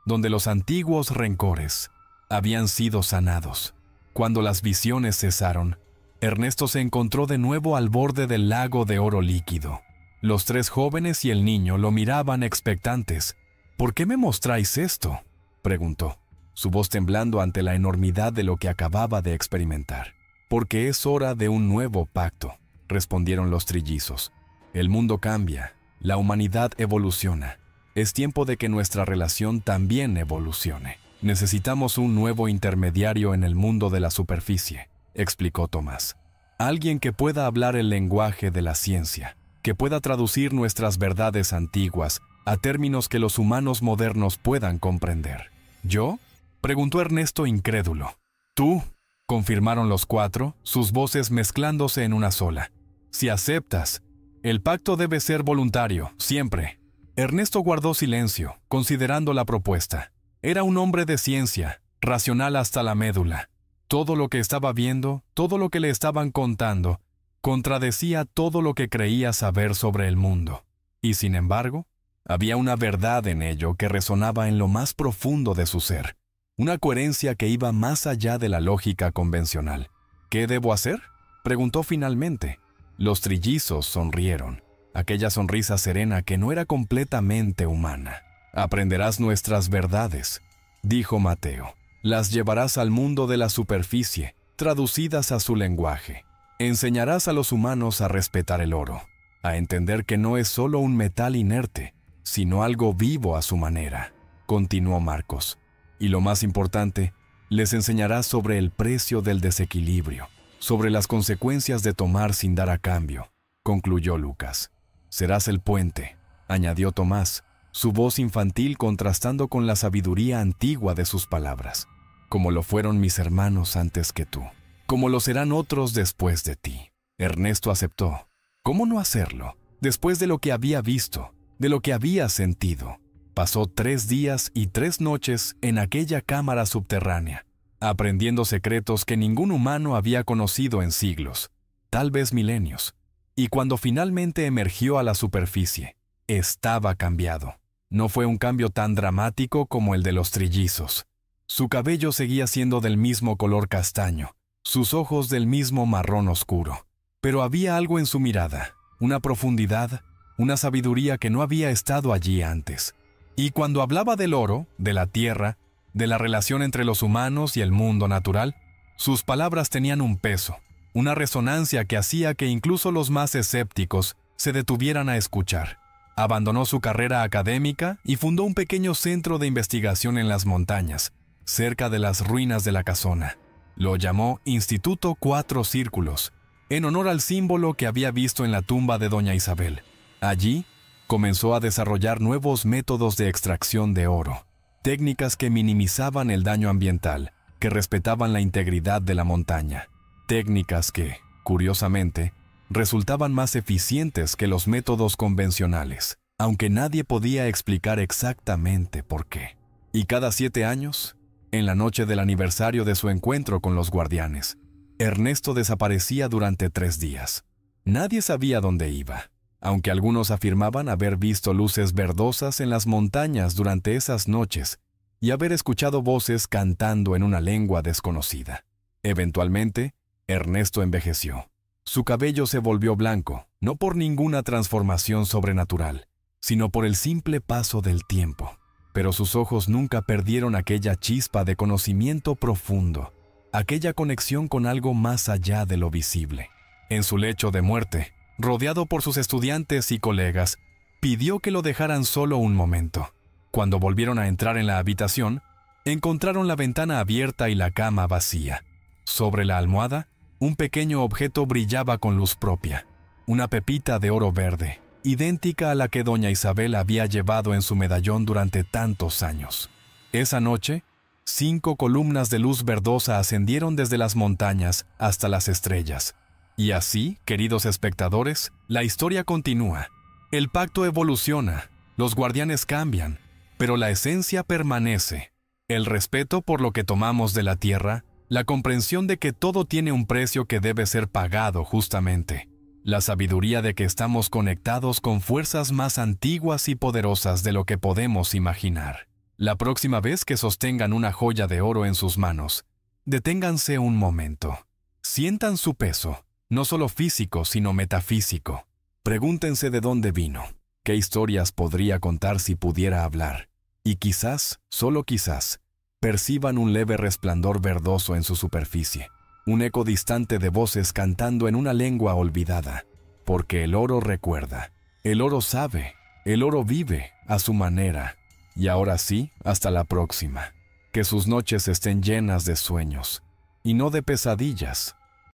donde los antiguos rencores habían sido sanados. Cuando las visiones cesaron, Ernesto se encontró de nuevo al borde del lago de oro líquido. Los 3 jóvenes y el niño lo miraban expectantes. «¿Por qué me mostráis esto?», preguntó, su voz temblando ante la enormidad de lo que acababa de experimentar. «Porque es hora de un nuevo pacto», respondieron los trillizos. «El mundo cambia, la humanidad evoluciona. Es tiempo de que nuestra relación también evolucione. Necesitamos un nuevo intermediario en el mundo de la superficie», explicó Tomás. «Alguien que pueda hablar el lenguaje de la ciencia, que pueda traducir nuestras verdades antiguas a términos que los humanos modernos puedan comprender». «¿Yo?», preguntó Ernesto incrédulo. «Tú», confirmaron los 4, sus voces mezclándose en una sola. «Si aceptas, el pacto debe ser voluntario, siempre». Ernesto guardó silencio, considerando la propuesta. Era un hombre de ciencia, racional hasta la médula. Todo lo que estaba viendo, todo lo que le estaban contando, contradecía todo lo que creía saber sobre el mundo. Y sin embargo, había una verdad en ello que resonaba en lo más profundo de su ser, una coherencia que iba más allá de la lógica convencional. «¿Qué debo hacer?», preguntó finalmente. Los trillizos sonrieron, aquella sonrisa serena que no era completamente humana. «Aprenderás nuestras verdades», dijo Mateo. «Las llevarás al mundo de la superficie, traducidas a su lenguaje. Enseñarás a los humanos a respetar el oro, a entender que no es solo un metal inerte, sino algo vivo a su manera», continuó Marcos. «Y lo más importante, les enseñarás sobre el precio del desequilibrio, sobre las consecuencias de tomar sin dar a cambio», concluyó Lucas. «Serás el puente», añadió Tomás, su voz infantil contrastando con la sabiduría antigua de sus palabras. «Como lo fueron mis hermanos antes que tú, como lo serán otros después de ti». Ernesto aceptó. ¿Cómo no hacerlo? Después de lo que había visto, de lo que había sentido. Pasó 3 días y 3 noches en aquella cámara subterránea, aprendiendo secretos que ningún humano había conocido en siglos. tal vez milenios, y cuando finalmente emergió a la superficie, estaba cambiado. No fue un cambio tan dramático como el de los trillizos. Su cabello seguía siendo del mismo color castaño, sus ojos del mismo marrón oscuro, pero había algo en su mirada, una profundidad, una sabiduría que no había estado allí antes. Y cuando hablaba del oro, de la tierra, de la relación entre los humanos y el mundo natural, sus palabras tenían un peso, una resonancia que hacía que incluso los más escépticos se detuvieran a escuchar. Abandonó su carrera académica y fundó un pequeño centro de investigación en las montañas, cerca de las ruinas de la Casona. Lo llamó Instituto Cuatro Círculos, en honor al símbolo que había visto en la tumba de Doña Isabel. Allí, comenzó a desarrollar nuevos métodos de extracción de oro, técnicas que minimizaban el daño ambiental, que respetaban la integridad de la montaña, técnicas que, curiosamente, resultaban más eficientes que los métodos convencionales, aunque nadie podía explicar exactamente por qué. Y cada 7 años, en la noche del aniversario de su encuentro con los guardianes, Ernesto desaparecía durante 3 días. Nadie sabía dónde iba, aunque algunos afirmaban haber visto luces verdosas en las montañas durante esas noches y haber escuchado voces cantando en una lengua desconocida. Eventualmente, Ernesto envejeció. Su cabello se volvió blanco, no por ninguna transformación sobrenatural, sino por el simple paso del tiempo. Pero sus ojos nunca perdieron aquella chispa de conocimiento profundo, aquella conexión con algo más allá de lo visible. En su lecho de muerte, rodeado por sus estudiantes y colegas, pidió que lo dejaran solo un momento. Cuando volvieron a entrar en la habitación, encontraron la ventana abierta y la cama vacía. Sobre la almohada, un pequeño objeto brillaba con luz propia, una pepita de oro verde, idéntica a la que Doña Isabel había llevado en su medallón durante tantos años. Esa noche, 5 columnas de luz verdosa ascendieron desde las montañas hasta las estrellas. Y así, queridos espectadores, la historia continúa. El pacto evoluciona, los guardianes cambian, pero la esencia permanece. El respeto por lo que tomamos de la tierra, la comprensión de que todo tiene un precio que debe ser pagado justamente. La sabiduría de que estamos conectados con fuerzas más antiguas y poderosas de lo que podemos imaginar. La próxima vez que sostengan una joya de oro en sus manos, deténganse un momento. Sientan su peso, no solo físico, sino metafísico. Pregúntense de dónde vino, qué historias podría contar si pudiera hablar. Y quizás, solo quizás, perciban un leve resplandor verdoso en su superficie, un eco distante de voces cantando en una lengua olvidada, porque el oro recuerda, el oro sabe, el oro vive a su manera. Y ahora sí, hasta la próxima. Que sus noches estén llenas de sueños, y no de pesadillas,